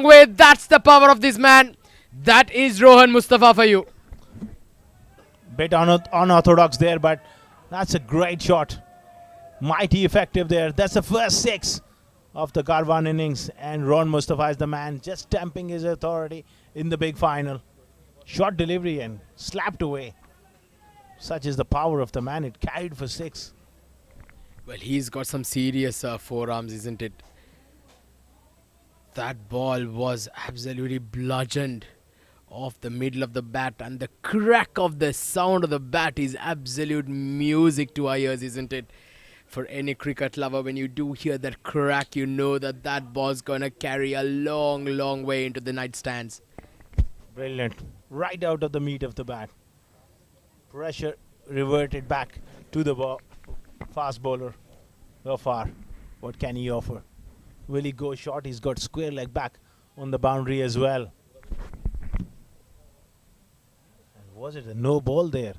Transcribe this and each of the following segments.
way. That's the power of this man. That is Rohan Mustafa for you. Bit unorthodox there, but that's a great shot. Mighty effective there. That's the first 6 of the Kwan innings, and Rohan Mustafa is the man, just stamping his authority in the big final. Shot delivery and slapped away. Such is the power of the man. It carried for 6. Well, he's got some serious forearms, isn't it? That ball was absolutely bludgeoned off the middle of the bat, and the crack of the sound of the bat is absolute music to our ears, isn't it? For any cricket lover, when you do hear that crack, you know that that ball's gonna carry a long, long way into the night stands. Brilliant. Right out of the meat of the bat. Pressure reverted back to the fast bowler. So far, what can he offer? Will he go short? He's got square leg back on the boundary as well. And was it a no ball there?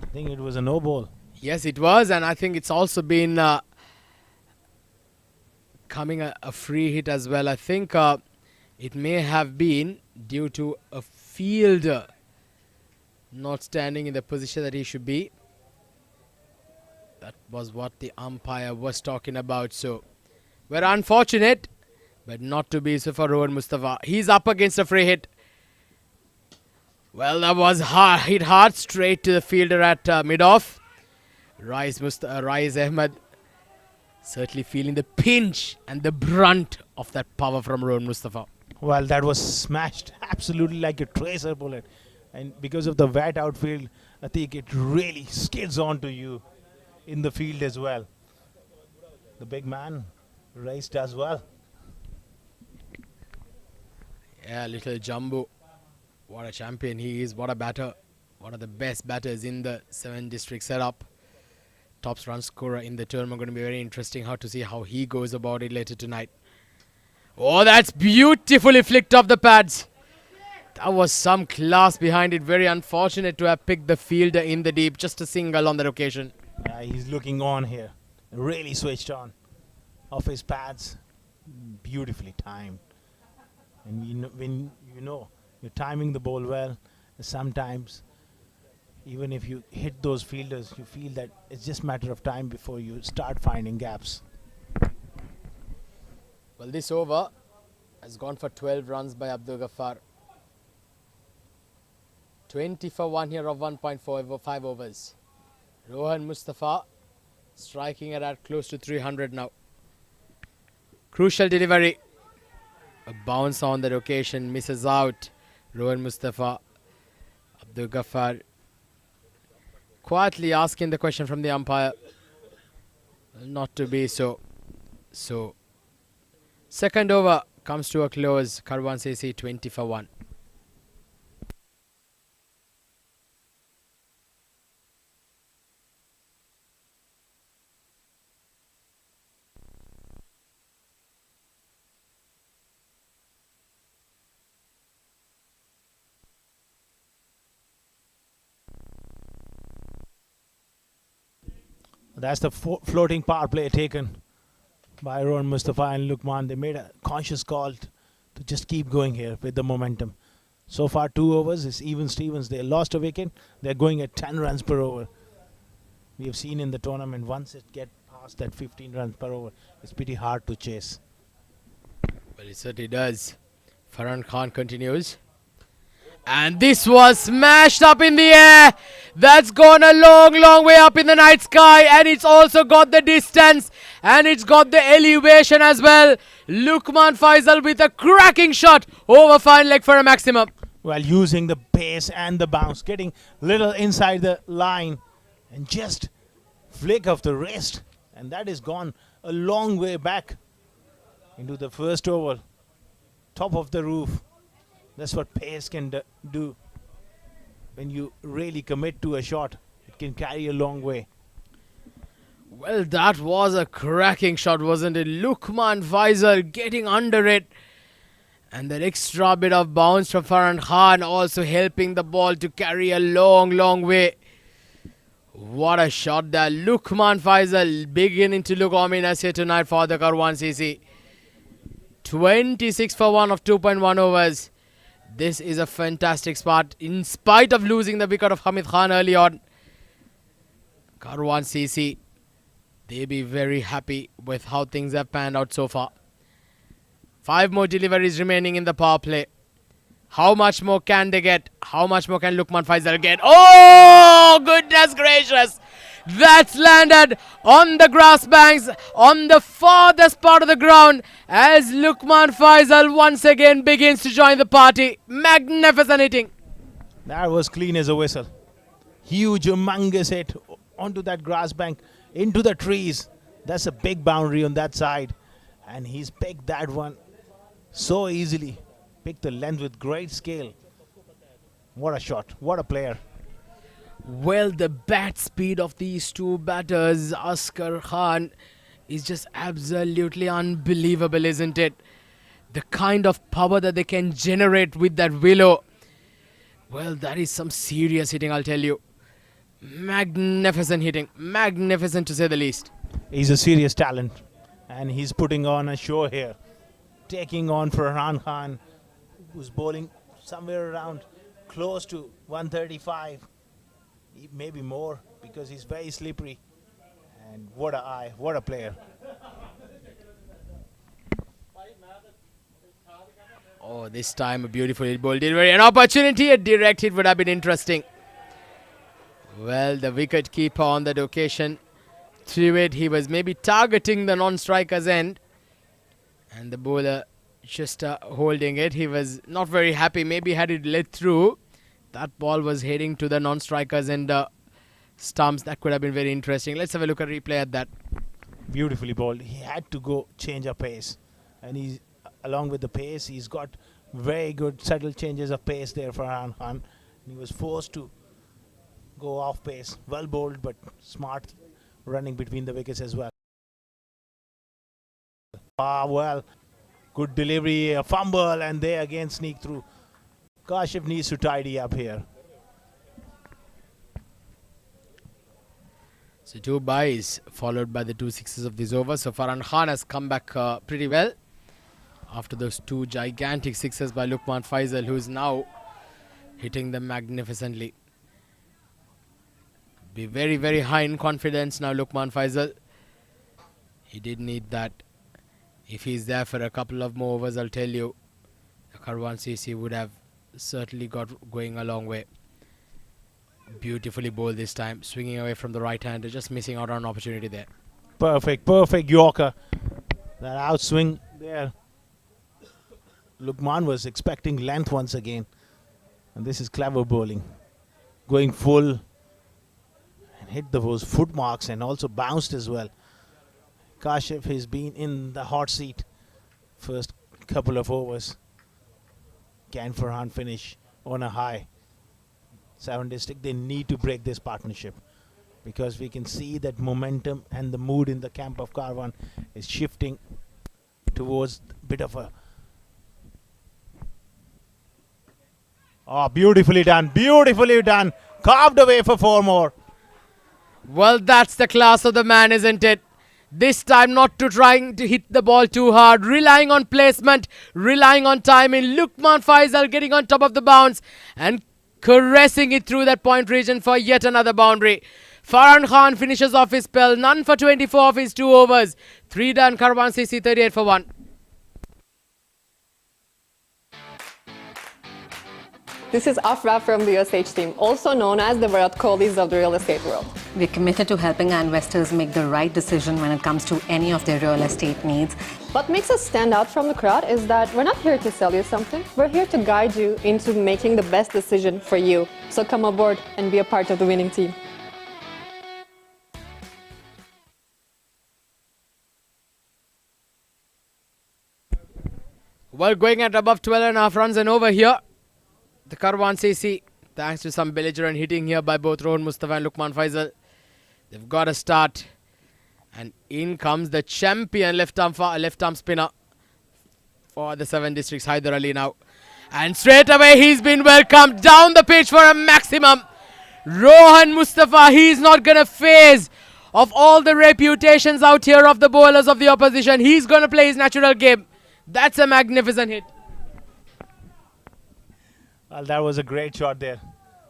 I think it was a no ball. Yes, it was, and I think it's also been coming a free hit as well. I think it may have been due to a fielder not standing in the position that he should be. That was what the umpire was talking about. So, we're unfortunate, but not to be so for Rohan Mustafa. He's up against a free hit. Well, that was hard, hit hard straight to the fielder at mid-off. Rise Ahmed certainly feeling the pinch and the brunt of that power from Rohan Mustafa. Well, that was smashed absolutely like a tracer bullet. And because of the wet outfield, I think it really skids onto you in the field as well. The big man raced as well. Yeah, little Jumbo. What a champion he is. What a batter. One of the best batters in the 7 district setup. Top run scorer in the tournament. Going to be very interesting how to see how he goes about it later tonight. Oh, that's beautifully flicked off the pads. That was some class behind it. Very unfortunate to have picked the fielder in the deep. Just a single on that occasion. He's looking on here. Really switched on. Off his pads. Beautifully timed. And when you know you're timing the ball well, sometimes even if you hit those fielders, you feel that it's just a matter of time before you start finding gaps. Well, this over has gone for 12 runs by Abdul Ghaffar. 20 for 1 here of 1.5 overs. Rohan Mustafa striking at close to 300 now. Crucial delivery. A bounce on that occasion, misses out. Rohan Mustafa. Abdul Ghaffar quietly asking the question from the umpire. Not to be so. So, second over comes to a close. Kwan CC 20 for 1. That's the floating power play taken by Rohan Mustafa and Lukman. They made a conscious call to just keep going here with the momentum. So far 2 overs is even Stevens. They lost a wicket. They're going at 10 runs per over. We have seen in the tournament once it gets past that 15 runs per over, it's pretty hard to chase. Well, it certainly does. Farhan Khan continues. And this was smashed up in the air. That's gone a long, long way up in the night sky. And it's also got the distance. And it's got the elevation as well. Lukman Faisal with a cracking shot over fine leg for a maximum. Well, using the pace and the bounce, getting little inside the line. And just flick of the wrist. And that is gone a long way back into the first over. Top of the roof. That's what pace can do. When you really commit to a shot, it can carry a long way. Well, that was a cracking shot, wasn't it? Lukman Faisal getting under it. And that extra bit of bounce from Farhan Khan also helping the ball to carry a long, long way. What a shot there. Lukman Faisal beginning to look ominous here tonight for the Kwan CC. 26 for 1 of 2.1 overs. This is a fantastic spot in spite of losing the wicket of Hamid Khan early on. Kwan CC, they be very happy with how things have panned out so far. 5 more deliveries remaining in the power play. How much more can they get? How much more can Lukman Faisal get? Oh, goodness gracious! That's landed on the grass banks on the farthest part of the ground as Lukman Faisal once again begins to join the party. Magnificent hitting. That was clean as a whistle. Huge, humongous hit onto that grass bank, into the trees. That's a big boundary on that side. And he's picked that one so easily. Picked the length with great skill. What a shot. What a player. Well, the bat speed of these two batters, Asghar Khan, is just absolutely unbelievable, isn't it? The kind of power that they can generate with that willow. Well, that is some serious hitting, I'll tell you. Magnificent hitting. Magnificent to say the least. He's a serious talent. And he's putting on a show here. Taking on for Rohan Khan, who's bowling somewhere around close to 135. Maybe more, because he's very slippery. And what a eye, what a player. Oh, this time a beautiful hit ball delivery. An opportunity, a direct hit would have been interesting. Well, the wicket keeper on that occasion threw it. He was maybe targeting the non-striker's end. And the bowler just holding it. He was not very happy. Maybe had it let through. That ball was heading to the non-strikers and stumps. That could have been very interesting. Let's have a look at replay at that. Beautifully bowled. He had to go change of pace. And he's, along with the pace, he's got very good subtle changes of pace there for Rohan Khan. He was forced to go off pace. Well bowled, but smart running between the wickets as well. Well, good delivery, a fumble, and they again sneak through. Kashif needs to tidy up here. So 2 byes followed by the 2 sixes of this over. So Farhan Khan has come back pretty well after those 2 gigantic sixes by Lukman Faisal, who is now hitting them magnificently. Be very, very high in confidence now, Lukman Faisal. He did need that. If he's there for a couple of more overs, I'll tell you, Kwan CC would have certainly got going a long way. Beautifully bowled this time, swinging away from the right hander, just missing out on an opportunity there. Perfect Yorker. That outswing there. Lukman was expecting length once again. And this is clever bowling. Going full and hit those foot marks and also bounced as well. Kashif has been in the hot seat first couple of overs. Can Farhan finish on a high? 7 district, they need to break this partnership, because we can see that momentum and the mood in the camp of Kwan is shifting towards a bit of a... Oh, beautifully done, beautifully done. Carved away for 4 more. Well, that's the class of the man, isn't it? This time not to trying to hit the ball too hard, relying on placement, relying on timing. Lukman Faisal getting on top of the bounce and caressing it through that point region for yet another boundary. Farhan Khan finishes off his spell, none for 24 of his 2 overs. 3 done, Kwan CC 38 for 1. This is Afra from the USH team, also known as the Virat Kohlis of the real estate world. We're committed to helping our investors make the right decision when it comes to any of their real estate needs. What makes us stand out from the crowd is that we're not here to sell you something. We're here to guide you into making the best decision for you. So come aboard and be a part of the winning team. Well, going at above 12.5 runs and over here. The Kwan CC, thanks to some belligerent hitting here by both Rohan Mustafa and Lukman Faisal. They've got a start. And in comes the champion left arm spinner for the 7 districts, Haider Ali now. And straight away he's been welcomed down the pitch for a maximum. Rohan Mustafa, he's not going to phase of all the reputations out here of the bowlers of the opposition. He's going to play his natural game. That's a magnificent hit. Well, that was a great shot there.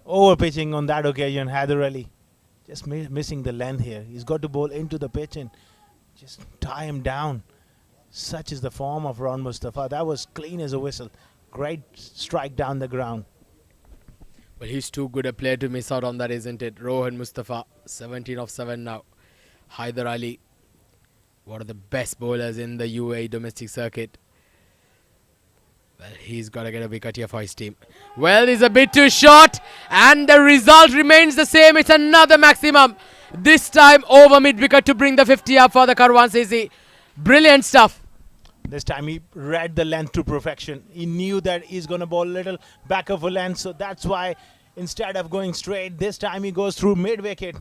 Over pitching on that occasion, Haider Ali. Just missing the length here. He's got to bowl into the pitch and just tie him down. Such is the form of Rohan Mustafa. That was clean as a whistle. Great strike down the ground. Well, he's too good a player to miss out on that, isn't it? Rohan Mustafa, 17 of 7 now. Haider Ali, one of the best bowlers in the UAE domestic circuit. Well, he's got to get a wicket here for his team. Well, he's a bit too short, and the result remains the same. It's another maximum. This time over mid-wicket to bring the 50 up for the Kwan CC. Brilliant stuff. This time he read the length to perfection. He knew that he's going to bowl a little back of a length, so that's why instead of going straight, this time he goes through mid-wicket.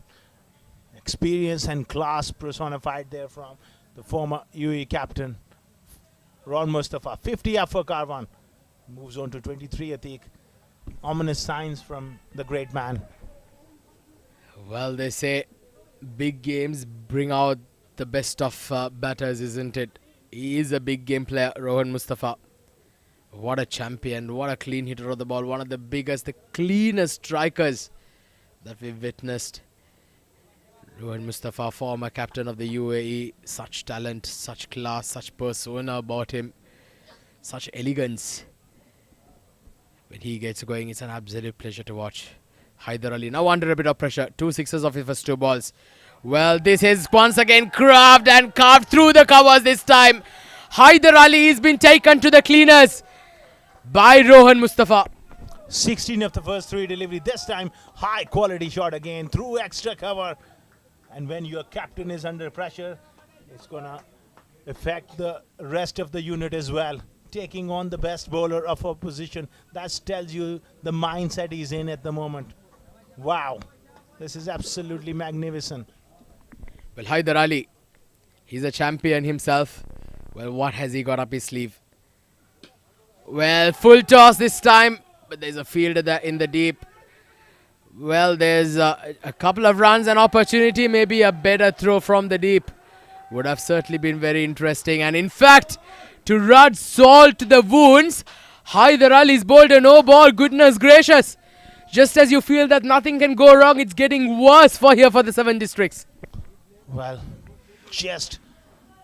Experience and class personified there from the former UAE captain, Rohan Mustafa. 50 up for Karwan. Moves on to 23, Atiq. Ominous signs from the great man. Well, they say big games bring out the best of batters, isn't it? He is a big game player, Rohan Mustafa. What a champion, what a clean hitter of the ball. One of the biggest, the cleanest strikers that we've witnessed. Rohan Mustafa, former captain of the UAE. Such talent, such class, such persona about him. Such elegance. When he gets going, it's an absolute pleasure to watch. Haider Ali now under a bit of pressure. 2 sixes of his first 2 balls. Well, this is once again carved through the covers this time. Haider Ali has been taken to the cleaners by Rohan Mustafa. 16 of the first 3 delivery. This time, high quality shot again through extra cover. And when your captain is under pressure, it's going to affect the rest of the unit as well. Taking on the best bowler of opposition. That tells you the mindset he's in at the moment. Wow. This is absolutely magnificent. Well, Haider Ali, he's a champion himself. Well, what has he got up his sleeve? Well, full toss this time, but there's a fielder in the deep. Well, there's a couple of runs and opportunity. Maybe a better throw from the deep would have certainly been very interesting. And in fact, to rub salt to the wounds, Haider Ali's bowled a no ball. Goodness gracious. Just as you feel that nothing can go wrong, it's getting worse for the 7 districts. Well, just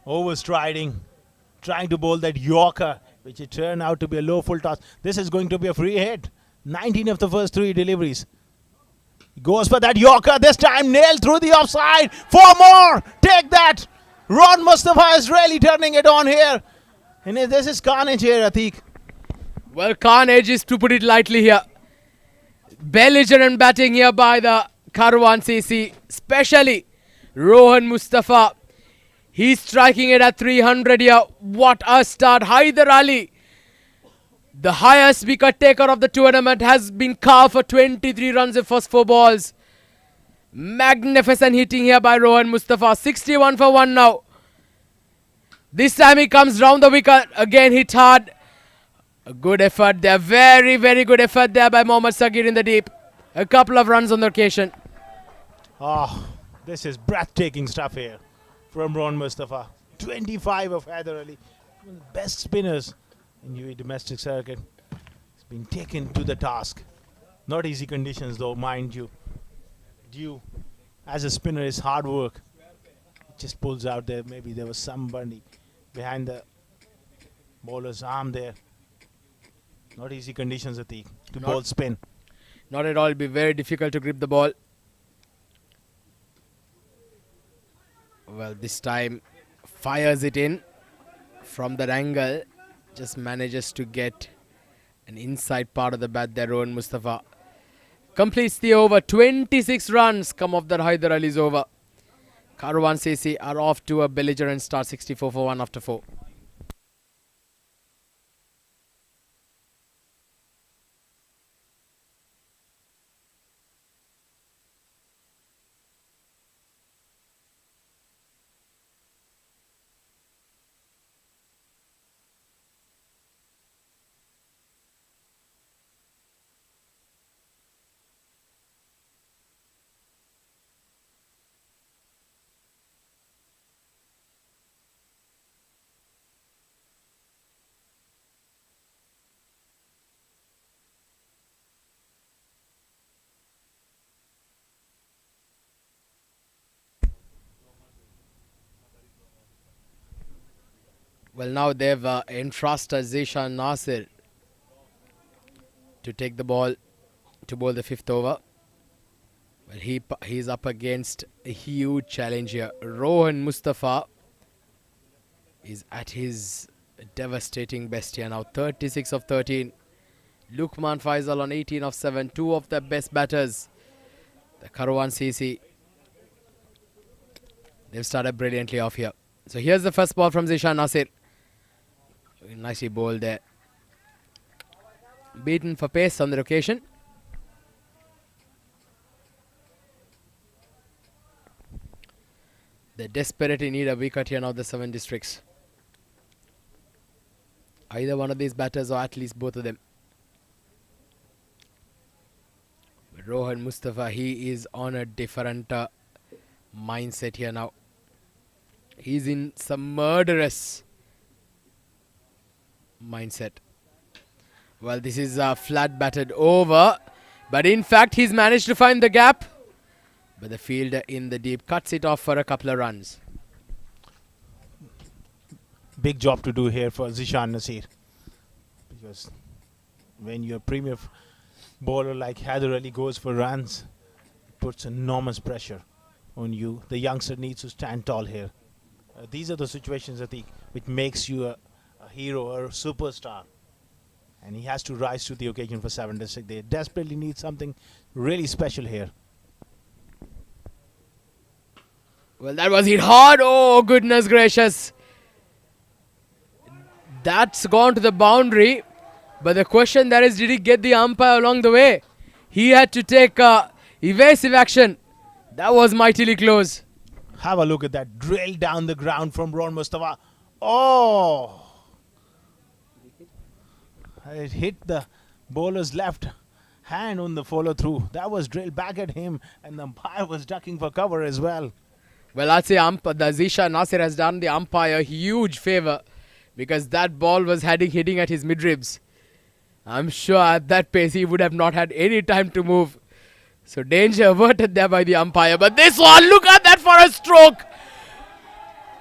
overstriding, trying to bowl that Yorker, which it turned out to be a low full toss. This is going to be a free hit. 19 of the first 3 deliveries. He goes for that Yorker, this time nailed through the offside. 4 more, take that. Rohan Mustafa is really turning it on here. And this is carnage here, Atiq. Well, carnage is to put it lightly here. Belligerent batting here by the Kwan CC, especially Rohan Mustafa. He's striking it at 300 here. What a start. Haider Ali, the highest wicket taker of the tournament, has been carved for 23 runs in first 4 balls. Magnificent hitting here by Rohan Mustafa. 61 for 1 now. This time he comes round the wicket. Again hit hard. A good effort there. Very, very good effort there by Mohammad Sagir in the deep. A couple of runs on the occasion. Oh, this is breathtaking stuff here from Rohan Mustafa. 25 of Haider Ali. One of the best spinners in UAE domestic circuit. He's been taken to the task. Not easy conditions though, mind you. Due as a spinner is hard work. It just pulls out there. Maybe there was somebody behind the bowler's arm there. Not easy conditions, Atiq, to bowl spin. Not at all. It'll be very difficult to grip the ball. Well, this time fires it in from that angle. Just manages to get an inside part of the bat there. Rohan Mustafa completes the over. 26 runs come off that Haider Ali's over. Kwan CC are off to a belligerent start. 64 for 1 after 4. Well, now they've entrusted Zishan Nasir to take the ball to bowl the 5th over. Well, he's up against a huge challenge here. Rohan Mustafa is at his devastating best here now. 36 of 13. Lukman Faisal on 18 of 7. Two of the best batters. The Kwan CC. They've started brilliantly off here. So here's the first ball from Zishan Nasir. Nicely bowled there. Beaten for pace on the occasion. They desperately need a wicket here now, the 7 districts. Either one of these batters or at least both of them. But Rohan Mustafa, he is on a different mindset here now. He's in some murderous mindset. Well, this is a flat batted over. But in fact, he's managed to find the gap. But the fielder in the deep cuts it off for a couple of runs. Big job to do here for Zishan Nasir. Because when your premier bowler like Haider Ali goes for runs, it puts enormous pressure on you. The youngster needs to stand tall here. These are the situations, I think, which makes you a hero or a superstar. And he has to rise to the occasion for 7 districts. They desperately need something really special here. Well, that was hit hard. Oh, goodness gracious. That's gone to the boundary. But the question there is, did he get the umpire along the way? He had to take evasive action. That was mightily close. Have a look at that drill down the ground from Rohan Mustafa. Oh! It hit the bowler's left hand on the follow through. That was drilled back at him, and the umpire was ducking for cover as well. Well, I'd say the Zishan Nasir has done the umpire a huge favour, because that ball was hitting at his midribs. I'm sure at that pace he would have not had any time to move. So danger averted there by the umpire. But this one, look at that for a stroke.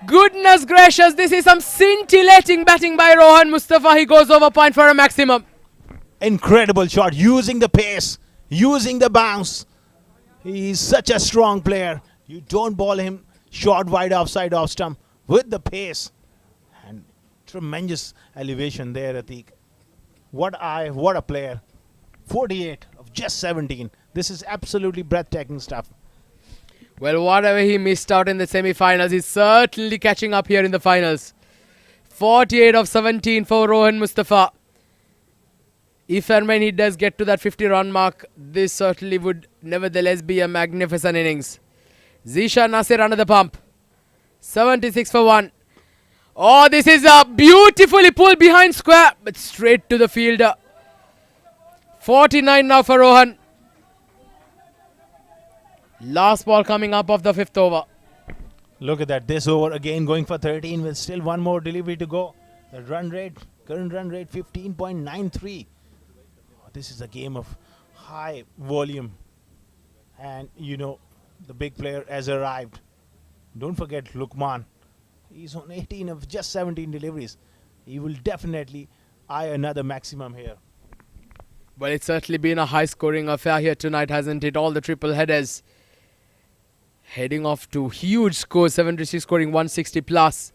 Goodness gracious, this is some scintillating batting by Rohan Mustafa. He goes over point for a maximum. Incredible shot, using the pace, using the bounce. He's such a strong player. You don't ball him short wide offside off stump with the pace. And tremendous elevation there, Atik. What a player. 48 of just 17. This is absolutely breathtaking stuff. Well, whatever he missed out in the semi-finals, he's certainly catching up here in the finals. 48 of 17 for Rohan Mustafa. If and when he does get to that 50-run mark, this certainly would nevertheless be a magnificent innings. Zishan Nasir under the pump. 76 for 1. Oh, this is a beautifully pulled behind square, but straight to the fielder. 49 now for Rohan. Last ball coming up of the 5th over. Look at that. This over again going for 13 with still one more delivery to go. The run rate, current run rate 15.93. This is a game of high volume. And you know, the big player has arrived. Don't forget Lukman. He's on 18 of just 17 deliveries. He will definitely eye another maximum here. Well, it's certainly been a high-scoring affair here tonight, hasn't it? All the triple headers heading off to huge scores. 76 scoring 160 plus.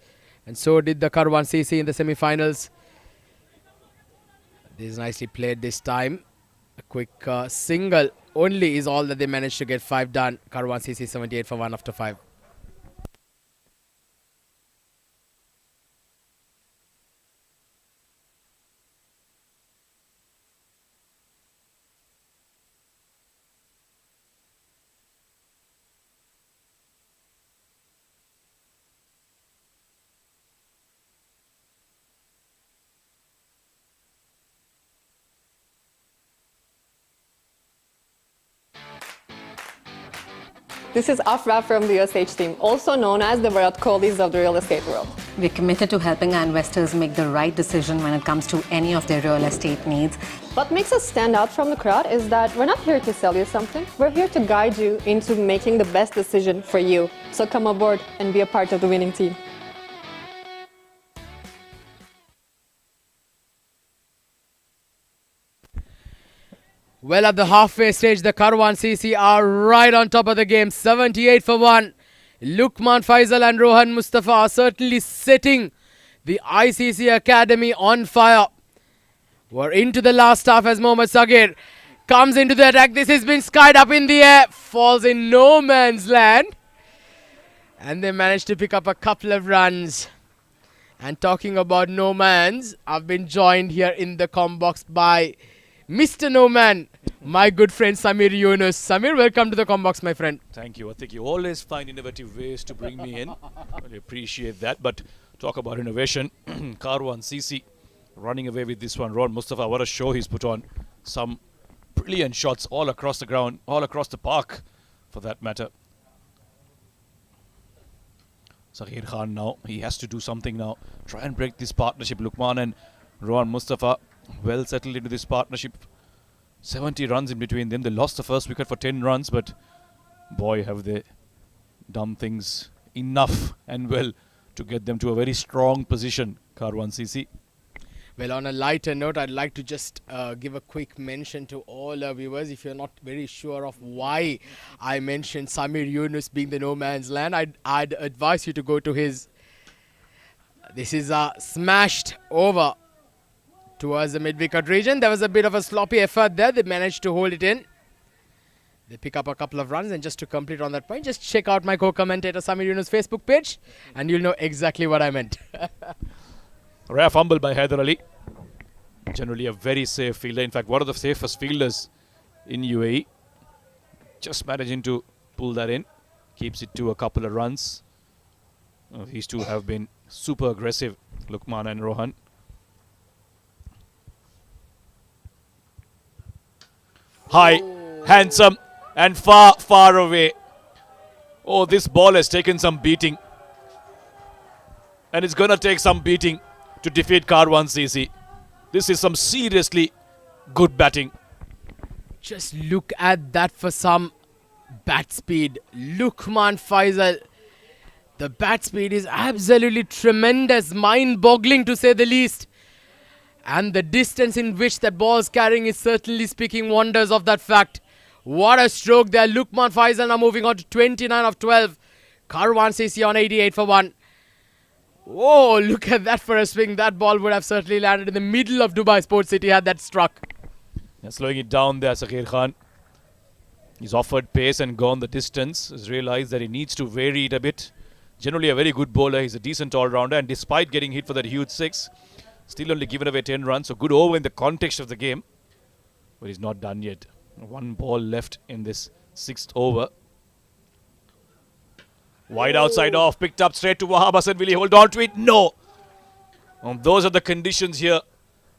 And so did the Kwan CC in the semi-finals. This is nicely played this time. A quick single only is all that they managed to get 5 done. Kwan CC 78 for 1 after 5. This is Afra from the USH team, also known as the Virat Kohlis of the real estate world. We're committed to helping our investors make the right decision when it comes to any of their real estate needs. What makes us stand out from the crowd is that we're not here to sell you something. We're here to guide you into making the best decision for you. So come aboard and be a part of the winning team. Well, at the halfway stage, the Kwan CC are right on top of the game. 78 for 1. Lukman Faisal and Rohan Mustafa are certainly setting the ICC Academy on fire. We're into the last half as Mohammad Sagir comes into the attack. This has been skied up in the air. Falls in no man's land. And they managed to pick up a couple of runs. And talking about no man's, I've been joined here in the com box by Mr. No Man, my good friend Samir Yunus. Samir, welcome to the com box, my friend. Thank you. I think you always find innovative ways to bring me in. I appreciate that. But talk about innovation. Kwan CC running away with this one. Rohan Mustafa, what a show he's put on. Some brilliant shots all across the ground, all across the park, for that matter. Zahir Khan now, he has to do something now. Try and break this partnership. Lukman and Rohan Mustafa well settled into this partnership. 70 runs in between them. They lost the first wicket for 10 runs, but boy, have they done things enough and well to get them to a very strong position, Kwan CC. Well, on a lighter note, I'd like to just give a quick mention to all our viewers. If you're not very sure of why I mentioned Samir Yunus being the no man's land, I'd advise you to go to his... This is a smashed over towards the mid-wicket region. There was a bit of a sloppy effort there. They managed to hold it in. They pick up a couple of runs, and just to complete on that point, just check out my co-commentator Samir Yunus' Facebook page and you'll know exactly what I meant. Rare fumble by Haider Ali. Generally a very safe fielder. In fact, one of the safest fielders in UAE. Just managing to pull that in. Keeps it to a couple of runs. These two have been super aggressive, Lukman and Rohan. High, handsome, and far, far away. Oh, this ball has taken some beating. And it's going to take some beating to defeat Kwan CC. This is some seriously good batting. Just look at that for some bat speed. Lukman Faisal. The bat speed is absolutely tremendous, mind-boggling to say the least. And the distance in which that ball is carrying is certainly speaking wonders of that fact. What a stroke there. Lukman Faisal now moving on to 29 of 12. Kwan CC on 88 for 1. Oh, look at that for a swing. That ball would have certainly landed in the middle of Dubai Sports City had that struck. Yeah, slowing it down there, Zahir Khan. He's offered pace and gone the distance. He's realized that he needs to vary it a bit. Generally a very good bowler. He's a decent all-rounder, and despite getting hit for that huge 6, still only given away 10 runs. So good over in the context of the game. But he's not done yet. One ball left in this 6th over. Wide outside off, picked up straight to Wahab Hassan. Will he hold on to it? No. Those are the conditions here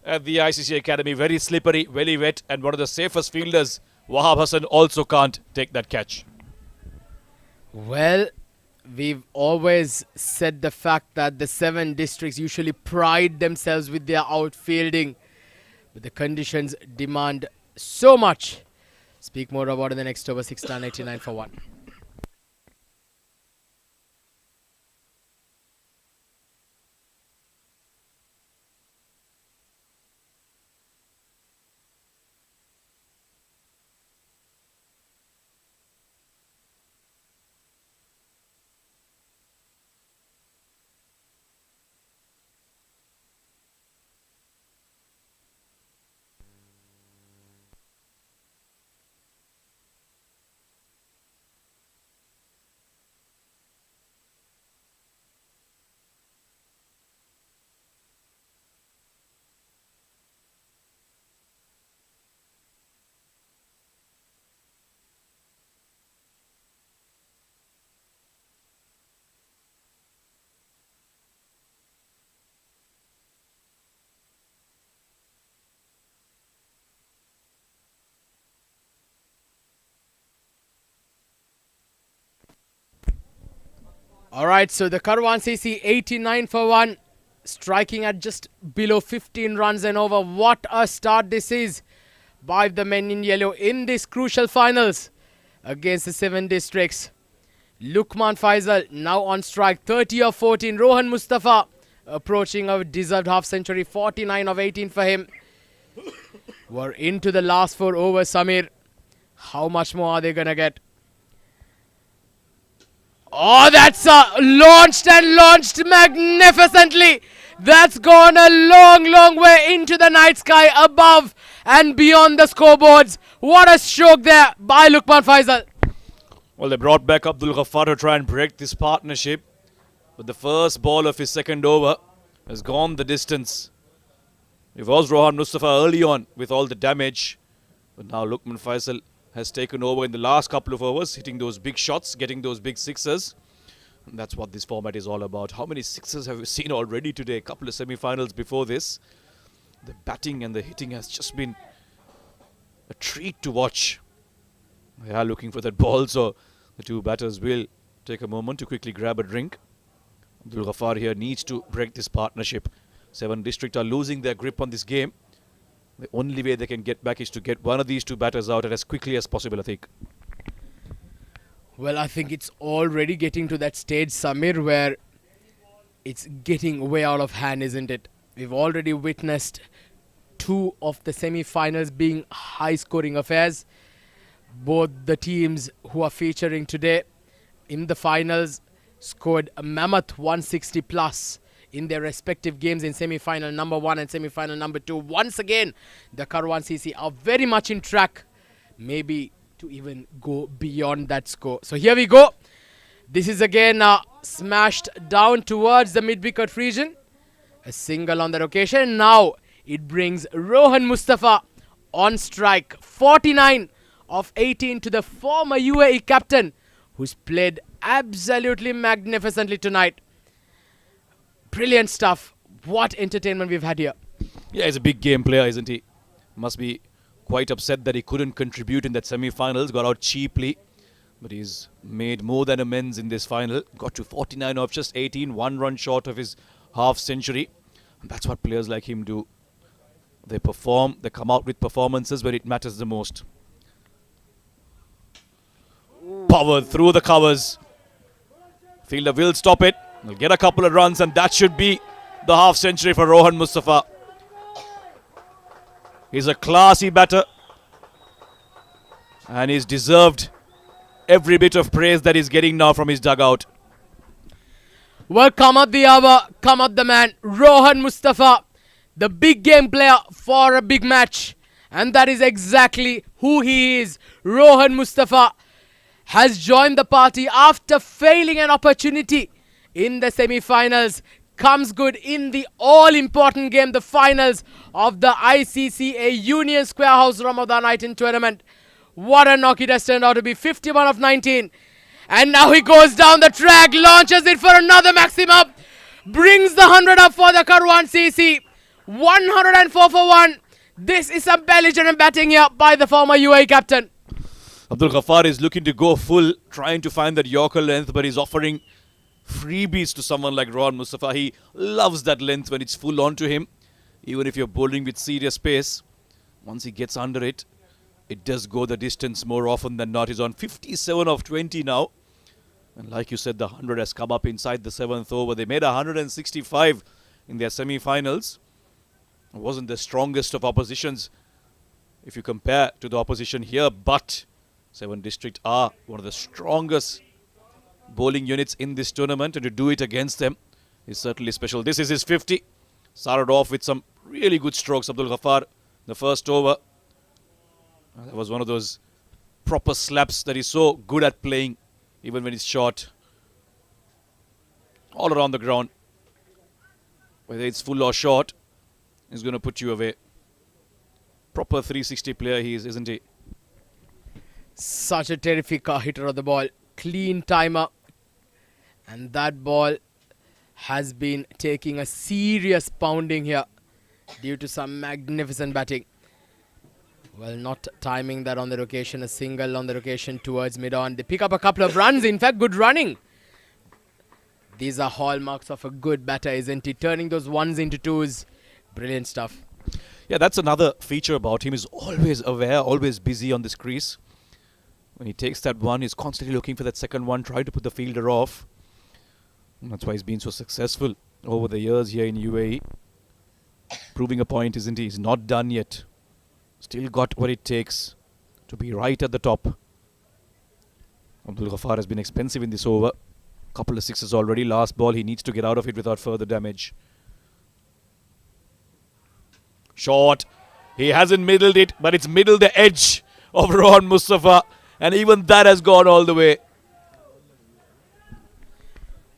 at the ICC Academy. Very slippery, very wet, and one of the safest fielders, Wahab Hassan, also can't take that catch. Well, we've always said the fact that the 7 districts usually pride themselves with their outfielding. But the conditions demand so much. Speak more about it in the next over. 6 done, 89 for 1. Alright, so the Kwan CC 89 for 1, striking at just below 15 runs and over. What a start this is by the men in yellow in this crucial finals against the 7 districts. Lukman Faisal now on strike, 30 of 14. Rohan Mustafa approaching a deserved half century, 49 of 18 for him. We're into the last 4 overs, Samir. How much more are they going to get? Oh, that's launched and launched magnificently. That's gone a long, long way into the night sky above and beyond the scoreboards. What a stroke there by Lukman Faisal. Well, they brought back Abdul Ghaffar to try and break this partnership. But the first ball of his second over has gone the distance. It was Rohan Mustafa early on with all the damage. But now Lukman Faisal has taken over in the last couple of overs, hitting those big shots, getting those big sixes. And that's what this format is all about. How many sixes have we seen already today? A couple of semi-finals before this. The batting and the hitting has just been a treat to watch. They are looking for that ball, so the two batters will take a moment to quickly grab a drink. Abdul Ghaffar here needs to break this partnership. 7 District are losing their grip on this game. The only way they can get back is to get one of these two batters out as quickly as possible, I think. Well, I think it's already getting to that stage, Samir, where it's getting way out of hand, isn't it? We've already witnessed 2 of the semi-finals being high-scoring affairs. Both the teams who are featuring today in the finals scored a mammoth 160 plus in their respective games in semi-final number 1 and semi-final number 2. Once again, the Kwan CC are very much in track, maybe to even go beyond that score. So here we go. This is again smashed down towards the mid-wicket region. A single on that occasion. Now it brings Rohan Mustafa on strike. 49 of 18 to the former UAE captain, who's played absolutely magnificently tonight. Brilliant stuff. What entertainment we've had here. Yeah, he's a big game player, isn't he? Must be quite upset that he couldn't contribute in that semi-finals. Got out cheaply. But he's made more than amends in this final. Got to 49 of just 18. 1 run short of his half century. And that's what players like him do. They perform. They come out with performances where it matters the most. Power through the covers. Fielder will stop it. He'll get a couple of runs, and that should be the half century for Rohan Mustafa. He's a classy batter, and he's deserved every bit of praise that he's getting now from his dugout. Well, come out the hour, come out the man, Rohan Mustafa, the big game player for a big match. And that is exactly who he is. Rohan Mustafa has joined the party after failing an opportunity in the semi-finals. Comes good in the all-important game, the finals of the ICC, a Union Square House Ramadan night in tournament. What a knock it has turned out to be. 51 of 19. And now he goes down the track, launches it for another maximum. Brings the 100 up for the Kwan CC. 104 for 1. This is some belligerent batting here by the former UAE captain. Abdul Ghaffar is looking to go full, trying to find that Yorker length, but he's offering freebies to someone like Rohan Mustafa. He loves that length when it's full onto him. Even if you're bowling with serious pace, once he gets under it, it does go the distance more often than not. He's on 57 of 20 now. And like you said, the 100 has come up inside the 7th over. They made 165 in their semi-finals. It wasn't the strongest of oppositions if you compare to the opposition here, but 7 District are one of the strongest bowling units in this tournament, and to do it against them is certainly special. This is his 50. Started off with some really good strokes, Abdul Ghaffar, the first over. That was one of those proper slaps that he's so good at playing, even when he's short. All around the ground. Whether it's full or short, he's going to put you away. Proper 360 player he is, isn't he? Such a terrific hitter of the ball. Clean timer. And that ball has been taking a serious pounding here due to some magnificent batting. Well, not timing that on the occasion. A single on the occasion towards mid-on. They pick up a couple of runs. In fact, good running. These are hallmarks of a good batter, isn't he? Turning those ones into twos. Brilliant stuff. Yeah, that's another feature about him. He's always aware, always busy on this crease. When he takes that one, he's constantly looking for that second one, trying to put the fielder off. And that's why he's been so successful over the years here in UAE. Proving a point, isn't he? He's not done yet. Still got what it takes to be right at the top. Abdul Ghaffar has been expensive in this over. Couple of sixes already. Last ball, he needs to get out of it without further damage. Short. He hasn't middled it, but it's middled the edge of Rohan Mustafa. And even that has gone all the way.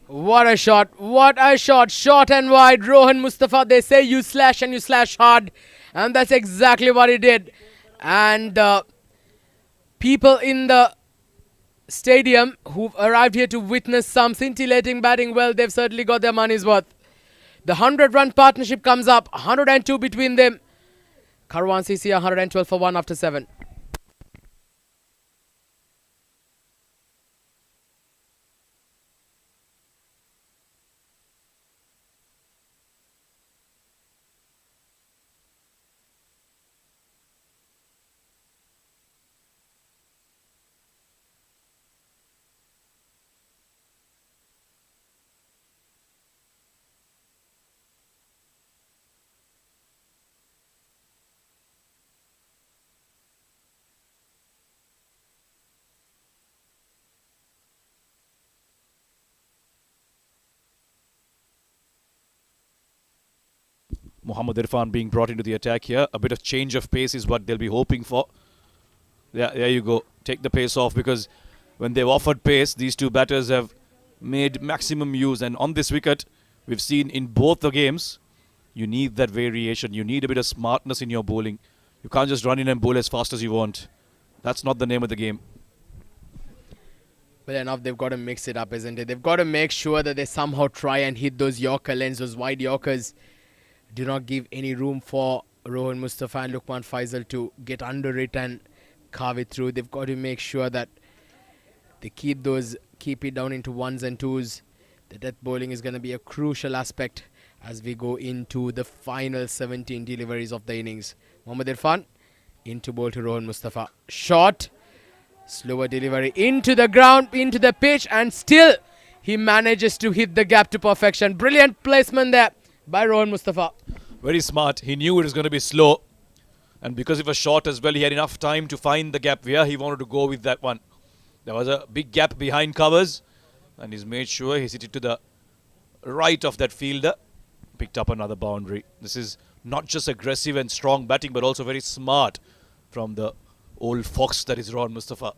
What a shot. What a shot. Short and wide. Rohan Mustafa, they say you slash and you slash hard. And that's exactly what he did. And people in the stadium who've arrived here to witness some scintillating batting, well, they've certainly got their money's worth. The 100-run partnership comes up. 102 between them. Kwan CC 112 for 1 after 7. Mohammad Irfan being brought into the attack here. A bit of change of pace is what they'll be hoping for. Yeah, there you go. Take the pace off, because when they've offered pace, these two batters have made maximum use. And on this wicket, we've seen in both the games, you need that variation. You need a bit of smartness in your bowling. You can't just run in and bowl as fast as you want. That's not the name of the game. Well enough, they've got to mix it up, isn't it? They've got to make sure that they somehow try and hit those Yorker lengths, those wide Yorkers. Do not give any room for Rohan Mustafa and Lukman Faisal to get under it and carve it through. They've got to make sure that they keep it down into ones and twos. The death bowling is going to be a crucial aspect as we go into the final 17 deliveries of the innings. Mohammad Irfan into bowl to Rohan Mustafa. Short, slower delivery into the ground, into the pitch, and still he manages to hit the gap to perfection. Brilliant placement there by Rohan Mustafa. Very smart. He knew it was going to be slow. And because it was short as well, he had enough time to find the gap where he wanted to go with that one. There was a big gap behind covers. And he's made sure he's hit it to the right of that fielder. Picked up another boundary. This is not just aggressive and strong batting, but also very smart from the old fox that is Rohan Mustafa.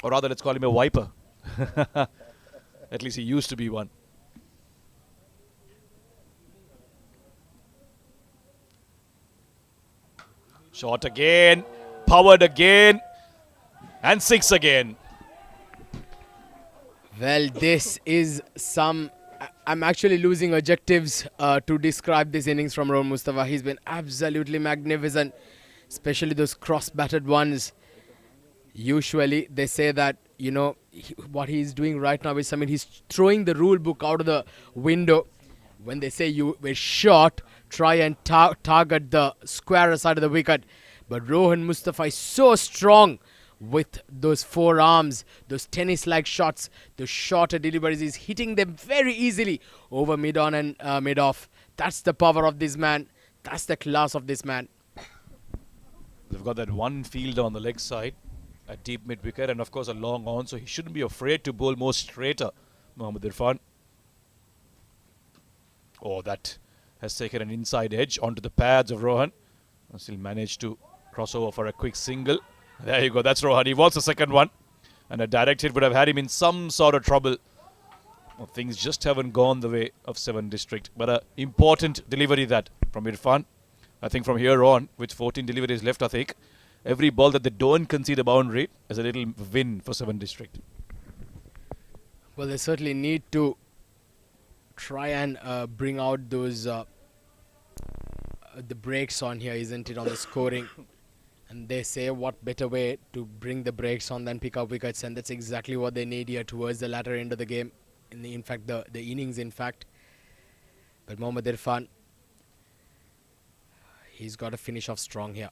Or rather, let's call him a viper. At least he used to be one. Short again, powered again, and 6 again. Well, this is some... I'm actually losing adjectives to describe this innings from Rohan Mustafa. He's been absolutely magnificent, especially those cross-batted ones. Usually, they say that, you know, what he's doing right now is, I mean, he's throwing the rule book out of the window. When they say you were short, try and target the square side of the wicket. But Rohan Mustafa is so strong with those forearms, those tennis-like shots, those shorter deliveries. He's hitting them very easily over mid-on and mid-off. That's the power of this man. That's the class of this man. They've got that one fielder on the leg side, a deep mid-wicket, and of course a long on, so he shouldn't be afraid to bowl more straighter, Mohammad Irfan. Oh, that has taken an inside edge onto the pads of Rohan. And still managed to cross over for a quick single. There you go, that's Rohan. He wants a second one. And a direct hit would have had him in some sort of trouble. Well, things just haven't gone the way of 7 District. But an important delivery that from Irfan. I think from here on, with 14 deliveries left, I think, every ball that they don't concede a boundary is a little win for 7 District. Well, they certainly need to try and bring out those the brakes on here, isn't it, on the scoring. And they say what better way to bring the brakes on than pick up wickets, and that's exactly what they need here towards the latter end of the game, in fact the innings in fact. But Mohammad Irfan, he's got to finish off strong here.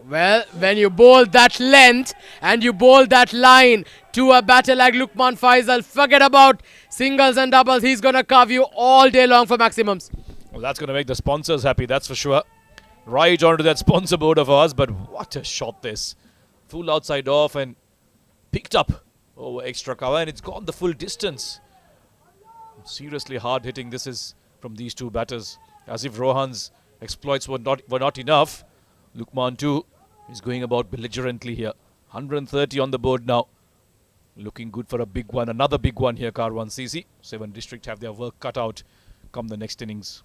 Well, when you bowl that length and you bowl that line to a batter like Lukman Faisal, forget about singles and doubles. He's going to carve you all day long for maximums. Well, that's going to make the sponsors happy, that's for sure. right onto that sponsor board of ours. But what a shot this. Full outside off and picked up over extra cover, and it's gone the full distance. Seriously hard hitting this is from these two batters. As if Rohan's exploits were not enough. Lukman too is going about belligerently here. 130 on the board now. Looking good for a big one. Another big one here, Kwan CC. 7 District have their work cut out come the next innings.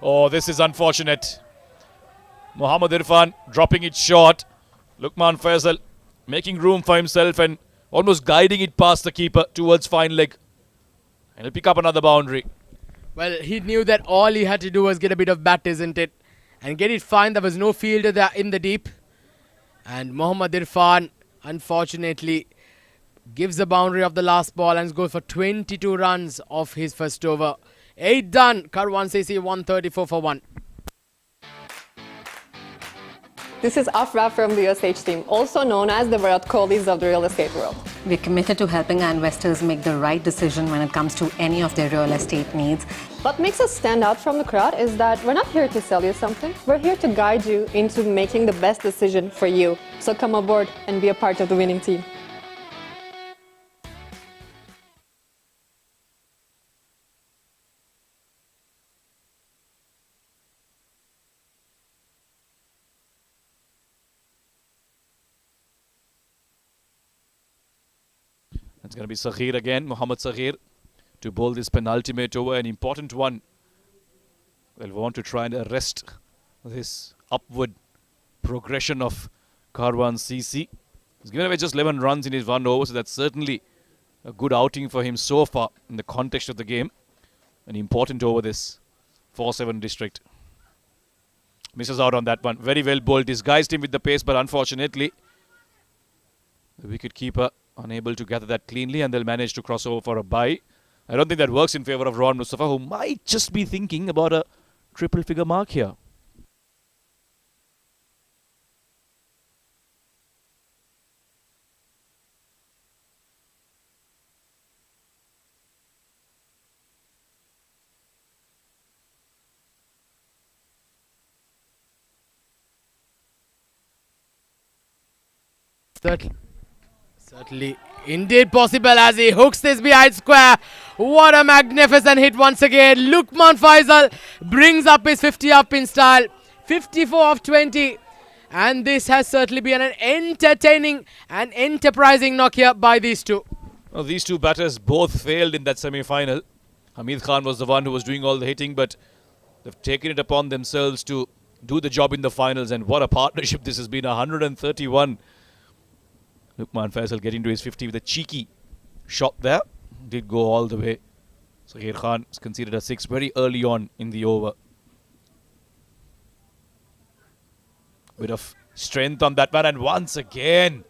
Oh, this is unfortunate. Mohammad Irfan dropping it short. Lukman Faisal making room for himself and almost guiding it past the keeper towards fine leg. And he'll pick up another boundary. Well, he knew that all he had to do was get a bit of bat, isn't it? And get it fine. There was no fielder there in the deep. And Mohammad Irfan, unfortunately, gives the boundary of the last ball and goes for 22 runs off his first over. 8 done. Kwan CC 134 for 1. This is Afra from the USH team, also known as the Virat Kohlis of the real estate world. We're committed to helping our investors make the right decision when it comes to any of their real estate needs. What makes us stand out from the crowd is that we're not here to sell you something. We're here to guide you into making the best decision for you. So come aboard and be a part of the winning team. It's going to be Saghir again, Mohammad Saghir, to bowl this penultimate over, an important one. They'll want to try and arrest this upward progression of Kwan CC. He's given away just 11 runs in his 1 over, so that's certainly a good outing for him so far in the context of the game. An important over this 4-7 District. Misses out on that one. Very well bowled, disguised him with the pace, but unfortunately the wicket keeper unable to gather that cleanly, and they'll manage to cross over for a bye. I don't think that works in favour of Rohan Mustafa, who might just be thinking about a triple figure mark here. Certainly, indeed possible as he hooks this behind square. What a magnificent hit once again. Lukman Faisal brings up his 50 up in style. 54 of 20. And this has certainly been an entertaining and enterprising knock here by these two. Well, these two batters both failed in that semi-final. Hamid Khan was the one who was doing all the hitting, but they've taken it upon themselves to do the job in the finals. And what a partnership this has been. 131. Lukman Faisal getting to his 50 with a cheeky shot there. Did go all the way. Saghir Khan is conceded a 6 very early on in the over. Bit of strength on that one, and once again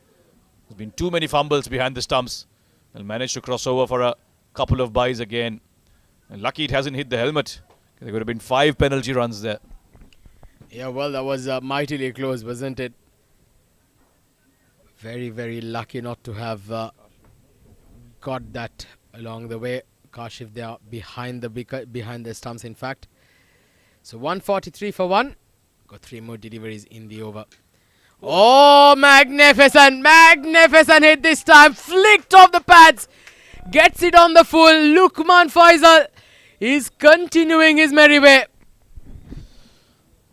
there's been too many fumbles behind the stumps. They'll manage to cross over for a couple of byes again. And lucky it hasn't hit the helmet. There could have been 5 penalty runs there. Yeah, well, that was mightily close, wasn't it? Very, very lucky not to have got that along the way. Kashif there behind the stumps, in fact. So 143 for 1. Got 3 more deliveries in the over. Oh, magnificent, magnificent hit this time. Flicked off the pads. Gets it on the full. Lukman Faisal is continuing his merry way.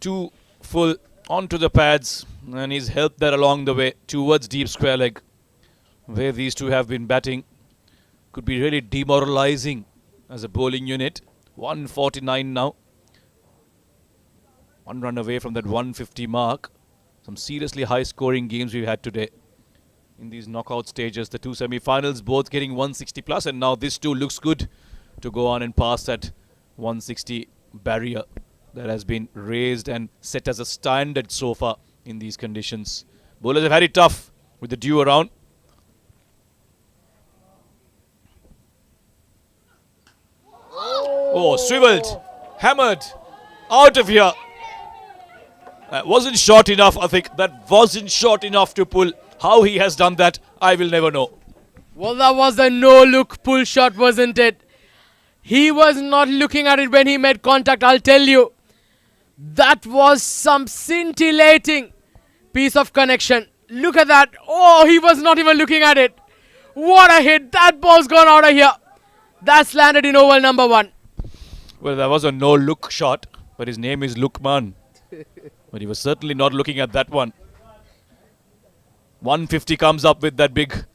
2 full onto the pads. And he's helped that along the way towards deep square leg, where these two have been batting. Could be really demoralizing as a bowling unit. 149 now. 1 run away from that 150 mark. Some seriously high scoring games we've had today in these knockout stages. The 2 semi-finals both getting 160 plus, and now this too looks good to go on and pass that 160 barrier that has been raised and set as a standard so far in these conditions. Bowlers have had it tough with the dew around. Oh, swiveled, hammered, out of here. That wasn't short enough, I think. That wasn't short enough to pull. How he has done that, I will never know. Well, that was a no-look pull shot, wasn't it? He was not looking at it when he made contact, I'll tell you. That was some scintillating piece of connection. Look at that. Oh, he was not even looking at it. What a hit. That ball's gone out of here. That's landed in over number 1. Well, that was a no-look shot, but his name is Lukman. But he was certainly not looking at that one. 150 comes up with that big,